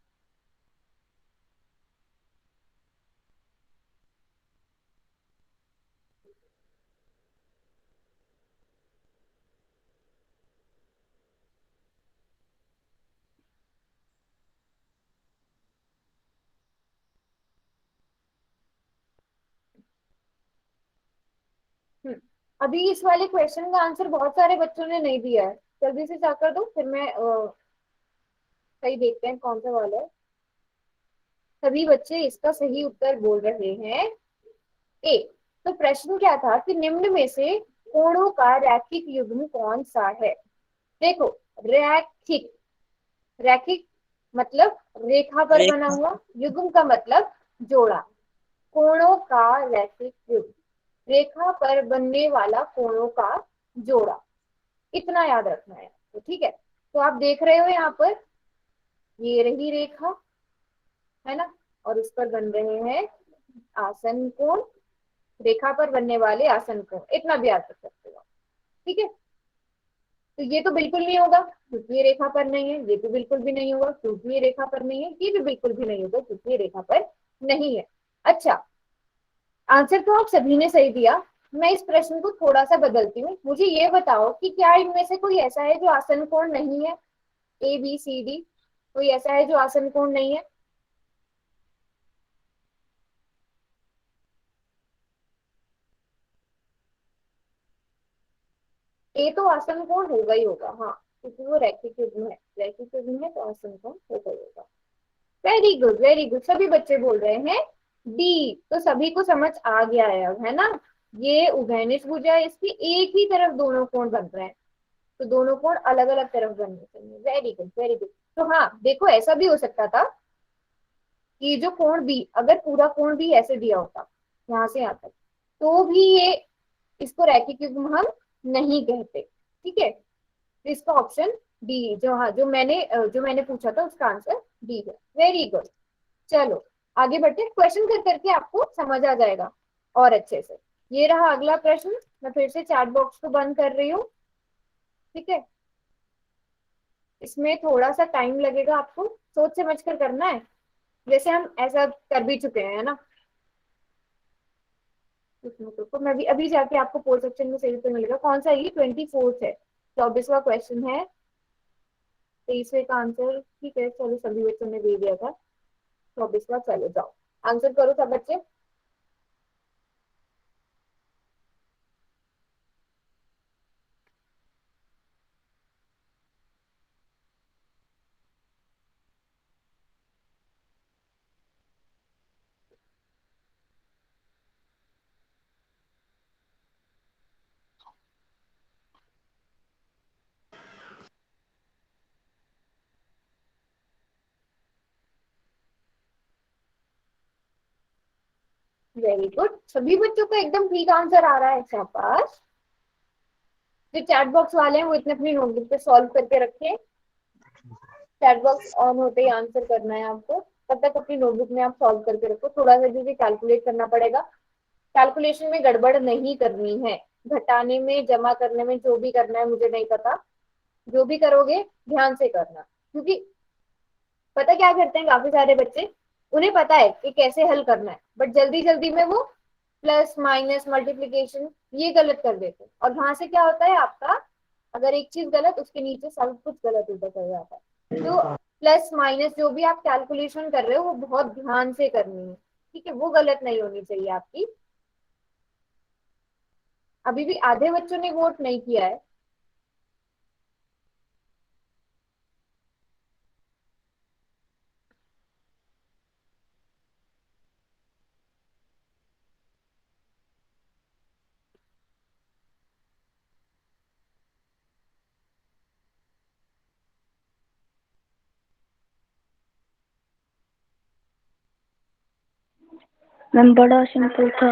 अभी इस वाले क्वेश्चन का आंसर बहुत सारे बच्चों ने नहीं दिया है, जल्दी से जाकर दो, फिर मैं सही देखते हैं कौन सा वाला है। सभी बच्चे इसका सही उत्तर बोल रहे हैं ए। तो प्रश्न क्या था कि निम्न में से कोणों का रैखिक युग्म कौन सा है। देखो, रैखिक, रैखिक मतलब रेखा पर बना रेखा। हुआ, युग्म का मतलब जोड़ा। कोणों का रैखिक युग्म, रेखा पर बनने वाला कोणों का जोड़ा, इतना याद रखना है। तो ठीक है, तो आप देख रहे हो यहाँ पर ये रही रेखा, है ना, और उस पर बन रहे हैं आसन कोण, रेखा पर बनने वाले आसन कोण, इतना भी याद रख सकते हो, ठीक है। तो ये तो बिल्कुल नहीं होगा क्योंकि ये रेखा पर नहीं है, ये भी बिल्कुल भी नहीं होगा क्योंकि ये रेखा पर नहीं है, ये भी बिल्कुल भी नहीं होगा क्योंकि ये रेखा पर नहीं है। अच्छा, आंसर तो आप सभी ने सही दिया। मैं इस प्रश्न को थोड़ा सा बदलती हूँ, मुझे ये बताओ कि क्या इनमें से कोई ऐसा है जो आसन कोण नहीं है। ABCD, कोई ऐसा है जो आसन कोण नहीं है। ए तो आसन कोण होगा ही होगा, हाँ, क्योंकि वो रैखिक युग्म है, रैखिक युग्म है तो आसन कोण होगा ही होगा। वेरी गुड, वेरी गुड, सभी बच्चे बोल रहे हैं डी। तो सभी को समझ आ गया है अब, है ना। ये उभयनिष्ठ भुजा है, इसकी एक ही तरफ दोनों कोण बन रहे हैं, तो दोनों कोण अलग अलग तरफ बनने चाहिए। Very good, very good. तो हाँ देखो, ऐसा भी हो सकता था कि जो कोण बी, अगर पूरा कोण भी ऐसे दिया होता यहाँ से यहाँ तक, तो भी ये, इसको रैखिक युग्म हम नहीं कहते, ठीक है। तो इसका ऑप्शन डी, जो हाँ जो मैंने पूछा था उसका आंसर डी है। Very good. चलो आगे बढ़ते, क्वेश्चन कर करके आपको समझ आ जाएगा और अच्छे से। ये रहा अगला प्रश्न, मैं फिर से चैट बॉक्स को बंद कर रही हूँ, ठीक है। इसमें थोड़ा सा टाइम लगेगा, आपको सोच समझ कर करना है, जैसे हम ऐसा कर भी चुके हैं, है ना। तो मैं भी अभी जाके आपको पोल सेक्शन में सही तो मिलेगा कौन सा, ये 24 है, 24वां क्वेश्चन है। 23वें का आंसर, ठीक है चलो, सभी बच्चों ने दे दिया था। 24वां, चलो जाओ आंसर करो सब बच्चे। वेरी गुड, सभी बच्चों का एकदम ठीक आंसर आ रहा है, शाबाश। जो चैट बॉक्स वाले हैं वो इतने अपनी नोटबुक पे सॉल्व करके रखें, चैट बॉक्स ऑन होते ही आंसर करना है आपको। तब तक अपनी नोटबुक में आप सॉल्व करके रखो, थोड़ा सा जैसे कैलकुलेट करना पड़ेगा। कैलकुलेशन में गड़बड़ नहीं करनी है, घटाने में जमा करने में जो भी करना है मुझे नहीं पता, जो भी करोगे ध्यान से करना, क्योंकि पता क्या करते हैं काफी सारे बच्चे, उन्हें पता है कि कैसे हल करना है, बट जल्दी जल्दी में वो प्लस माइनस मल्टीप्लीकेशन ये गलत कर देते हैं, और वहां से क्या होता है आपका, अगर एक चीज गलत उसके नीचे सब कुछ गलत उल्टा चल जाता है। तो प्लस माइनस जो भी आप कैलकुलेशन कर रहे हो वो बहुत ध्यान से करनी है, ठीक है, वो गलत नहीं होनी चाहिए आपकी। अभी भी आधे बच्चों ने वोट नहीं किया है। मैम बड़ा सिंपल था।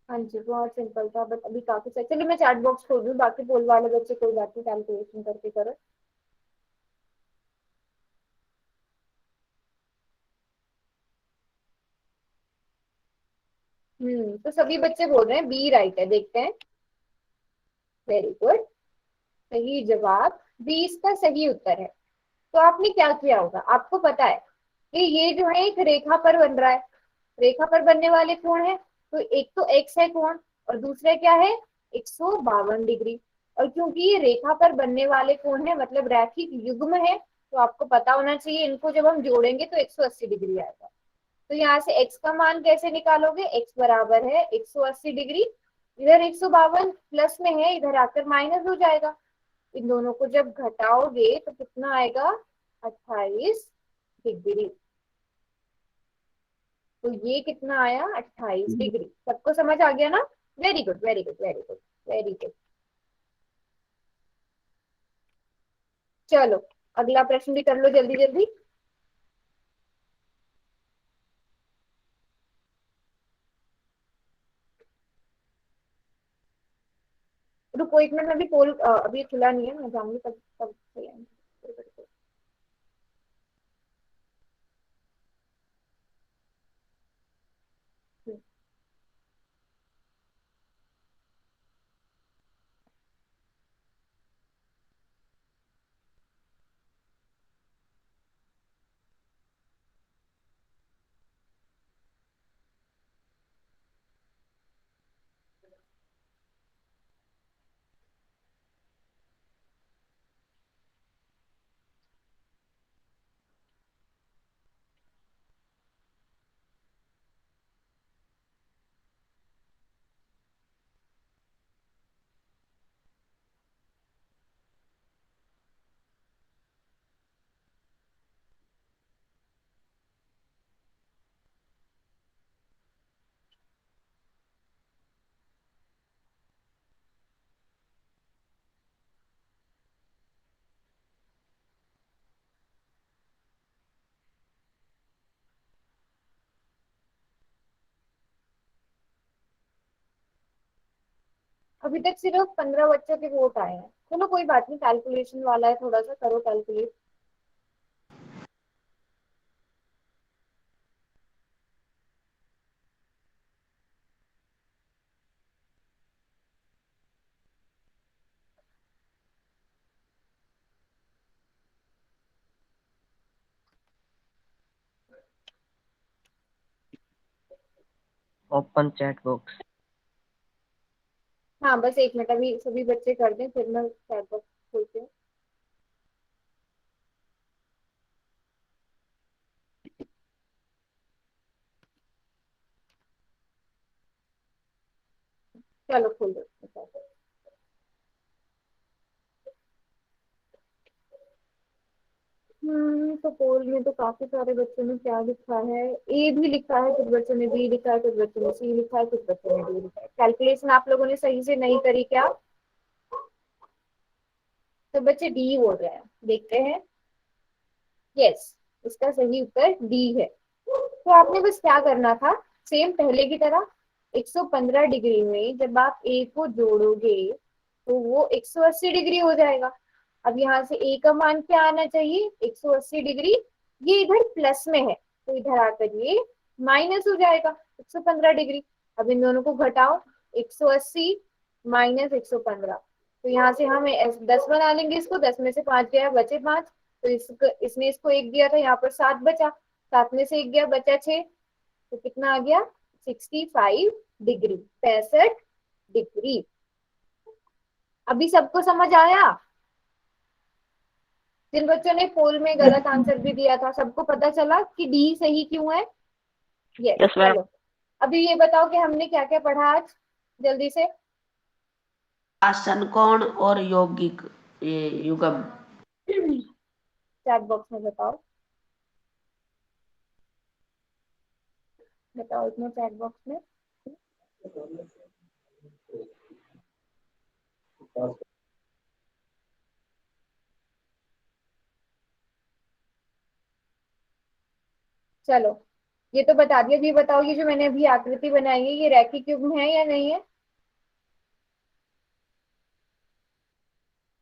हाँ जी, बहुत सिंपल था, बट अभी काफी सही। चलिए मैं चैट बॉक्स खोल दूँ, बाकी पोल वाले बच्चे कोई बात नहीं, कैलकुलेशन करके करो। तो सभी बच्चे बोल रहे हैं बी राइट है, देखते हैं। वेरी गुड, सही जवाब बी इसका सही उत्तर है। तो आपने क्या किया होगा, आपको पता है कि ये जो है एक रेखा पर बन रहा है। रेखा पर बनने वाले कोण है, तो एक तो एक्स है कोण, और दूसरा क्या है, 152 डिग्री। और क्योंकि ये रेखा पर बनने वाले कोण है, मतलब रैखिक युग्म है, तो आपको पता होना चाहिए इनको जब हम जोड़ेंगे तो 180 डिग्री आएगा। तो यहाँ से x का मान कैसे निकालोगे, x बराबर है 180 डिग्री, इधर 152 प्लस में है, इधर आकर माइनस हो जाएगा। इन दोनों को जब घटाओगे तो कितना आएगा, 28 डिग्री। तो ये कितना आया, 28 डिग्री। सबको समझ आ गया ना? Very good, very good, very good, very good. चलो अगला प्रश्न भी कर लो जल्दी जल्दी। रुको एक मिनट, अभी पोल अभी खुला नहीं है, मैं जाऊंगी तब तब सही आएंगे। अभी तक सिर्फ 15 बच्चों के वोट आए हैं। चलो कोई बात नहीं, कैलकुलेशन वाला है, थोड़ा सा करो कैलकुलेट। Open chat box. हाँ बस एक मिनट, अभी सभी बच्चे कर दें फिर मैं चैट बॉक्स खोलती हूँ। चलो खोल दो। तो पोल में तो काफी सारे बच्चों ने क्या लिखा है, ए भी लिखा है, कुछ बच्चों ने बी लिखा है, कुछ बच्चों ने सी लिखा है, कुछ बच्चों ने डी लिखा है। कैलकुलेशन आप लोगों ने सही से नहीं करी क्या? तो बच्चे डी बोल रहे हैं, देखते हैं। यस, इसका सही उत्तर डी है। तो आपने बस क्या करना था, सेम पहले की तरह 115 डिग्री में जब आप ए को जोड़ोगे तो वो 180 डिग्री हो जाएगा। अब यहाँ से ए का मान क्या आना चाहिए, 180 डिग्री। ये इधर प्लस में है तो इधर आकर ये माइनस हो जाएगा, 115 डिग्री। अब इन दोनों को घटाओ, 180 माइनस 115। तो यहाँ से हम 10 बना लेंगे इसको, 10 में से 5 गया, बचे 5। तो इसने इसको एक दिया था, यहाँ पर 7 बचा, 7 में से एक गया, बचा 6। तो कितना आ गया, 65 डिग्री, 65 डिग्री। अभी सबको समझ आया? जिन बच्चों ने पोल में गलत आंसर भी दिया था, सबको पता चला कि डी सही क्यों है? Yes yes ma'am. चलो अभी ये बताओ कि हमने क्या क्या पढ़ा आज। जल्दी से। आसन कोण और यौगिक ये युगम। चैट बॉक्स में बताओ, बताओ इसमें चैट बॉक्स में। चलो, ये तो बता दिया। ये बताओ, ये जो मैंने अभी आकृति बनाई है, ये रैखिक युग्म है या नहीं है?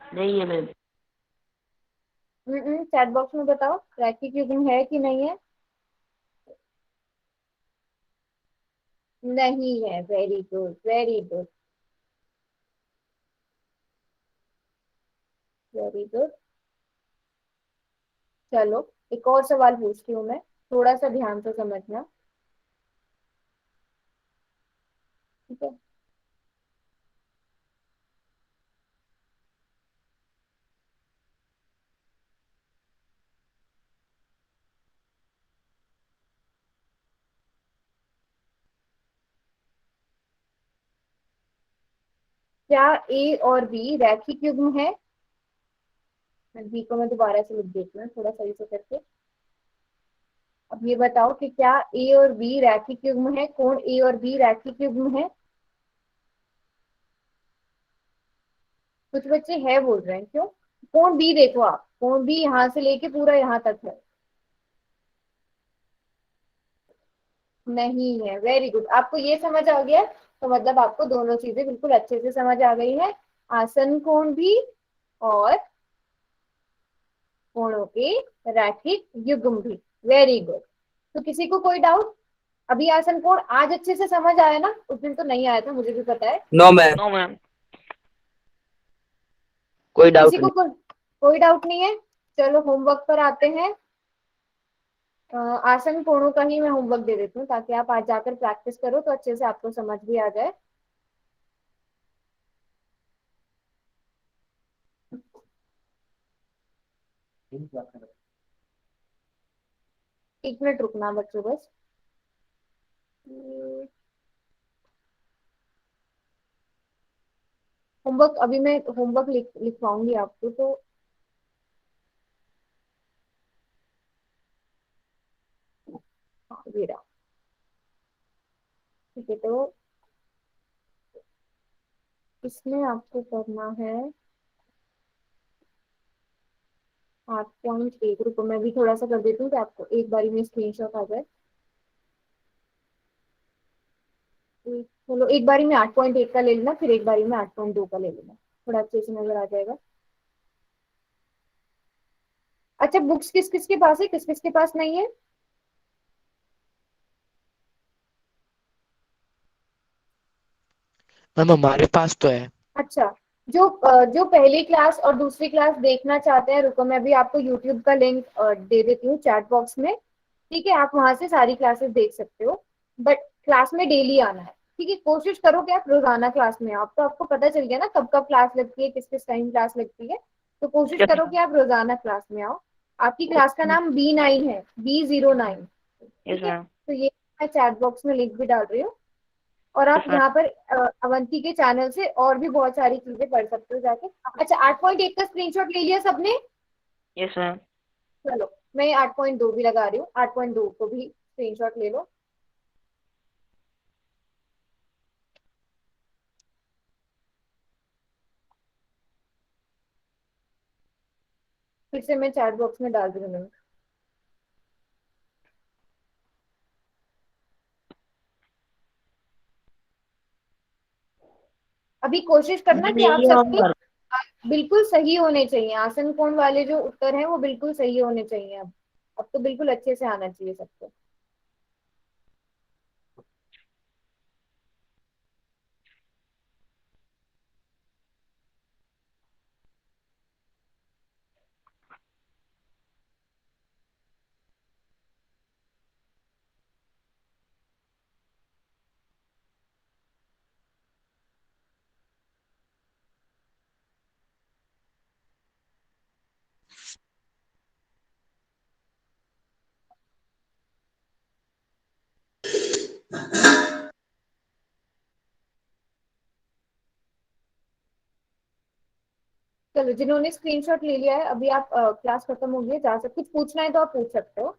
नहीं है मैम। चैट बॉक्स में बताओ, रैखिक युग्म है कि नहीं है? नहीं है। Very good, very good, very good. चलो, एक और सवाल पूछती हूँ मैं, थोड़ा सा ध्यान से समझना। ठीक है। क्या ए और बी रैखिक युग्म है? बी को मैं दोबारा से लिख देती हूँ थोड़ा सही से करके। अब ये बताओ कि क्या ए और बी रैखिक युग्म है? कौन ए और बी रैखिक युग्म है? कुछ बच्चे है बोल रहे हैं, क्यों? कौन बी देखो आप, कौन बी यहाँ से लेके पूरा यहाँ तक है। नहीं है। वेरी गुड, आपको ये समझ आ गया, तो मतलब आपको दोनों चीजें बिल्कुल अच्छे से समझ आ गई है। आसन कोण भी और कोणों के रैखिक युग्म भी। Very good. तो किसी को कोई डाउट? अभी आसन कोण आज अच्छे से समझ आया ना? उस दिन तो नहीं आया था, मुझे भी पता है। No ma'am. No ma'am. कोई किसी डाउट को नहीं। कोई डाउट नहीं है? चलो होमवर्क पर आते हैं। आसन कोणों का ही मैं होमवर्क दे देती हूँ, ताकि आप आज जाकर प्रैक्टिस करो तो अच्छे से आपको समझ भी आ जाए। एक मिनट रुकना बच्चों बस। होमवर्क अभी मैं होमवर्क लिखवाऊंगी आपको, तो हाँ, ये रहा। ठीक है, तो इसमें आपको करना है 8.1। रुको, मैं भी थोड़ा सा कर देती हूँ कि आपको एक बारी में स्क्रीनशॉट आ जाए। चलो, एक बारी में 8.1 का ले लेना, फिर एक बारी में 8.2 का ले लेना, थोड़ा अच्छे से नजर आ जाएगा। अच्छा, बुक्स किस किस के पास है, किस किस के पास नहीं है? मैम हमारे पास तो है। अच्छा, जो पहली क्लास और दूसरी क्लास देखना चाहते हैं, रुको मैं अभी आपको यूट्यूब का लिंक दे देती हूँ चैट बॉक्स में। ठीक है, आप वहां से सारी क्लासेस देख सकते हो, बट क्लास में डेली आना है। ठीक है, कोशिश करो कि आप रोजाना क्लास में आओ, तो आपको पता चल गया ना कब कब क्लास लगती है, किस किस टाइम क्लास लगती है। तो कोशिश यस करो कि आप रोजाना क्लास में आओ। आपकी क्लास का नाम B9 है, B09। यस ठीक है, मैम। तो ये मैं चैट बॉक्स में लिंक भी डाल रही हूँ। और आप यस मैम। यहाँ पर अवंती के चैनल से और भी बहुत सारी चीजें पढ़ सकते हो जाके। अच्छा, 8.1 का स्क्रीनशॉट ले लिया सबने? Yes ma'am. चलो, मैं 8.2 भी लगा रही हूँ, 8.2 को भी स्क्रीनशॉट ले लो। फिर से मैं चैट बॉक्स में डाल दूंगी। अभी कोशिश करना मैम कि आप यही सबके होमवर्क। बिल्कुल सही होने चाहिए, आसन कोण वाले जो उत्तर हैं वो बिल्कुल सही होने चाहिए। अब तो बिल्कुल अच्छे से आना चाहिए सबको। चलो, जिन्होंने स्क्रीनशॉट ले लिया है, अभी आप क्लास खत्म हो गई है, जा सकते, कुछ पूछना है तो आप पूछ सकते हो।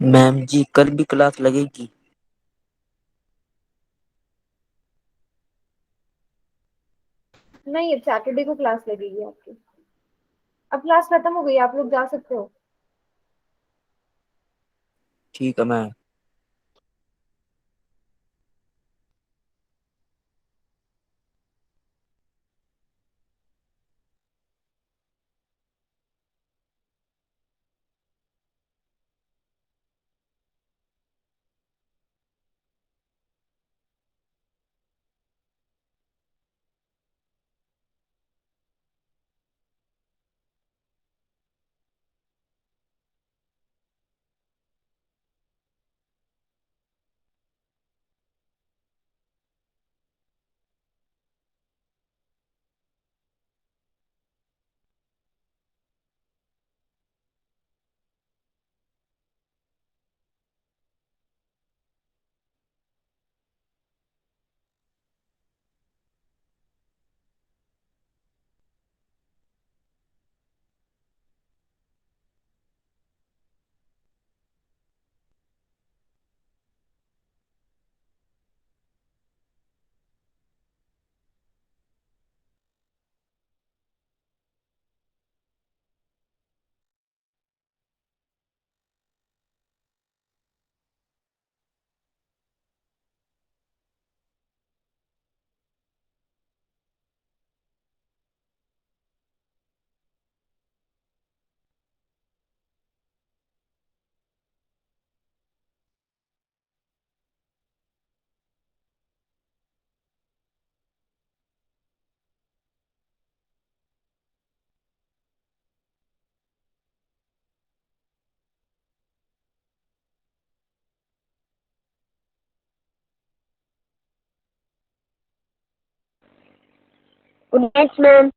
मैम जी कल भी क्लास लगेगी? नहीं, अब सैटरडे को क्लास लगेगी आपकी। अब क्लास खत्म हो गई, आप लोग जा सकते हो। ठीक है ma'am. Good night ma'am.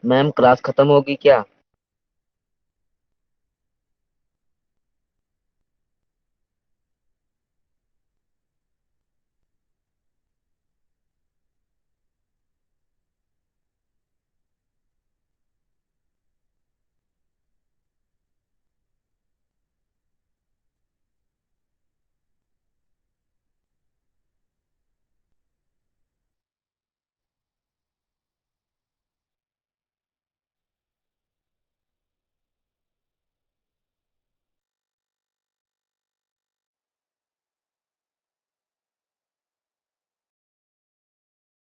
Ma'am class खत्म होगी क्या?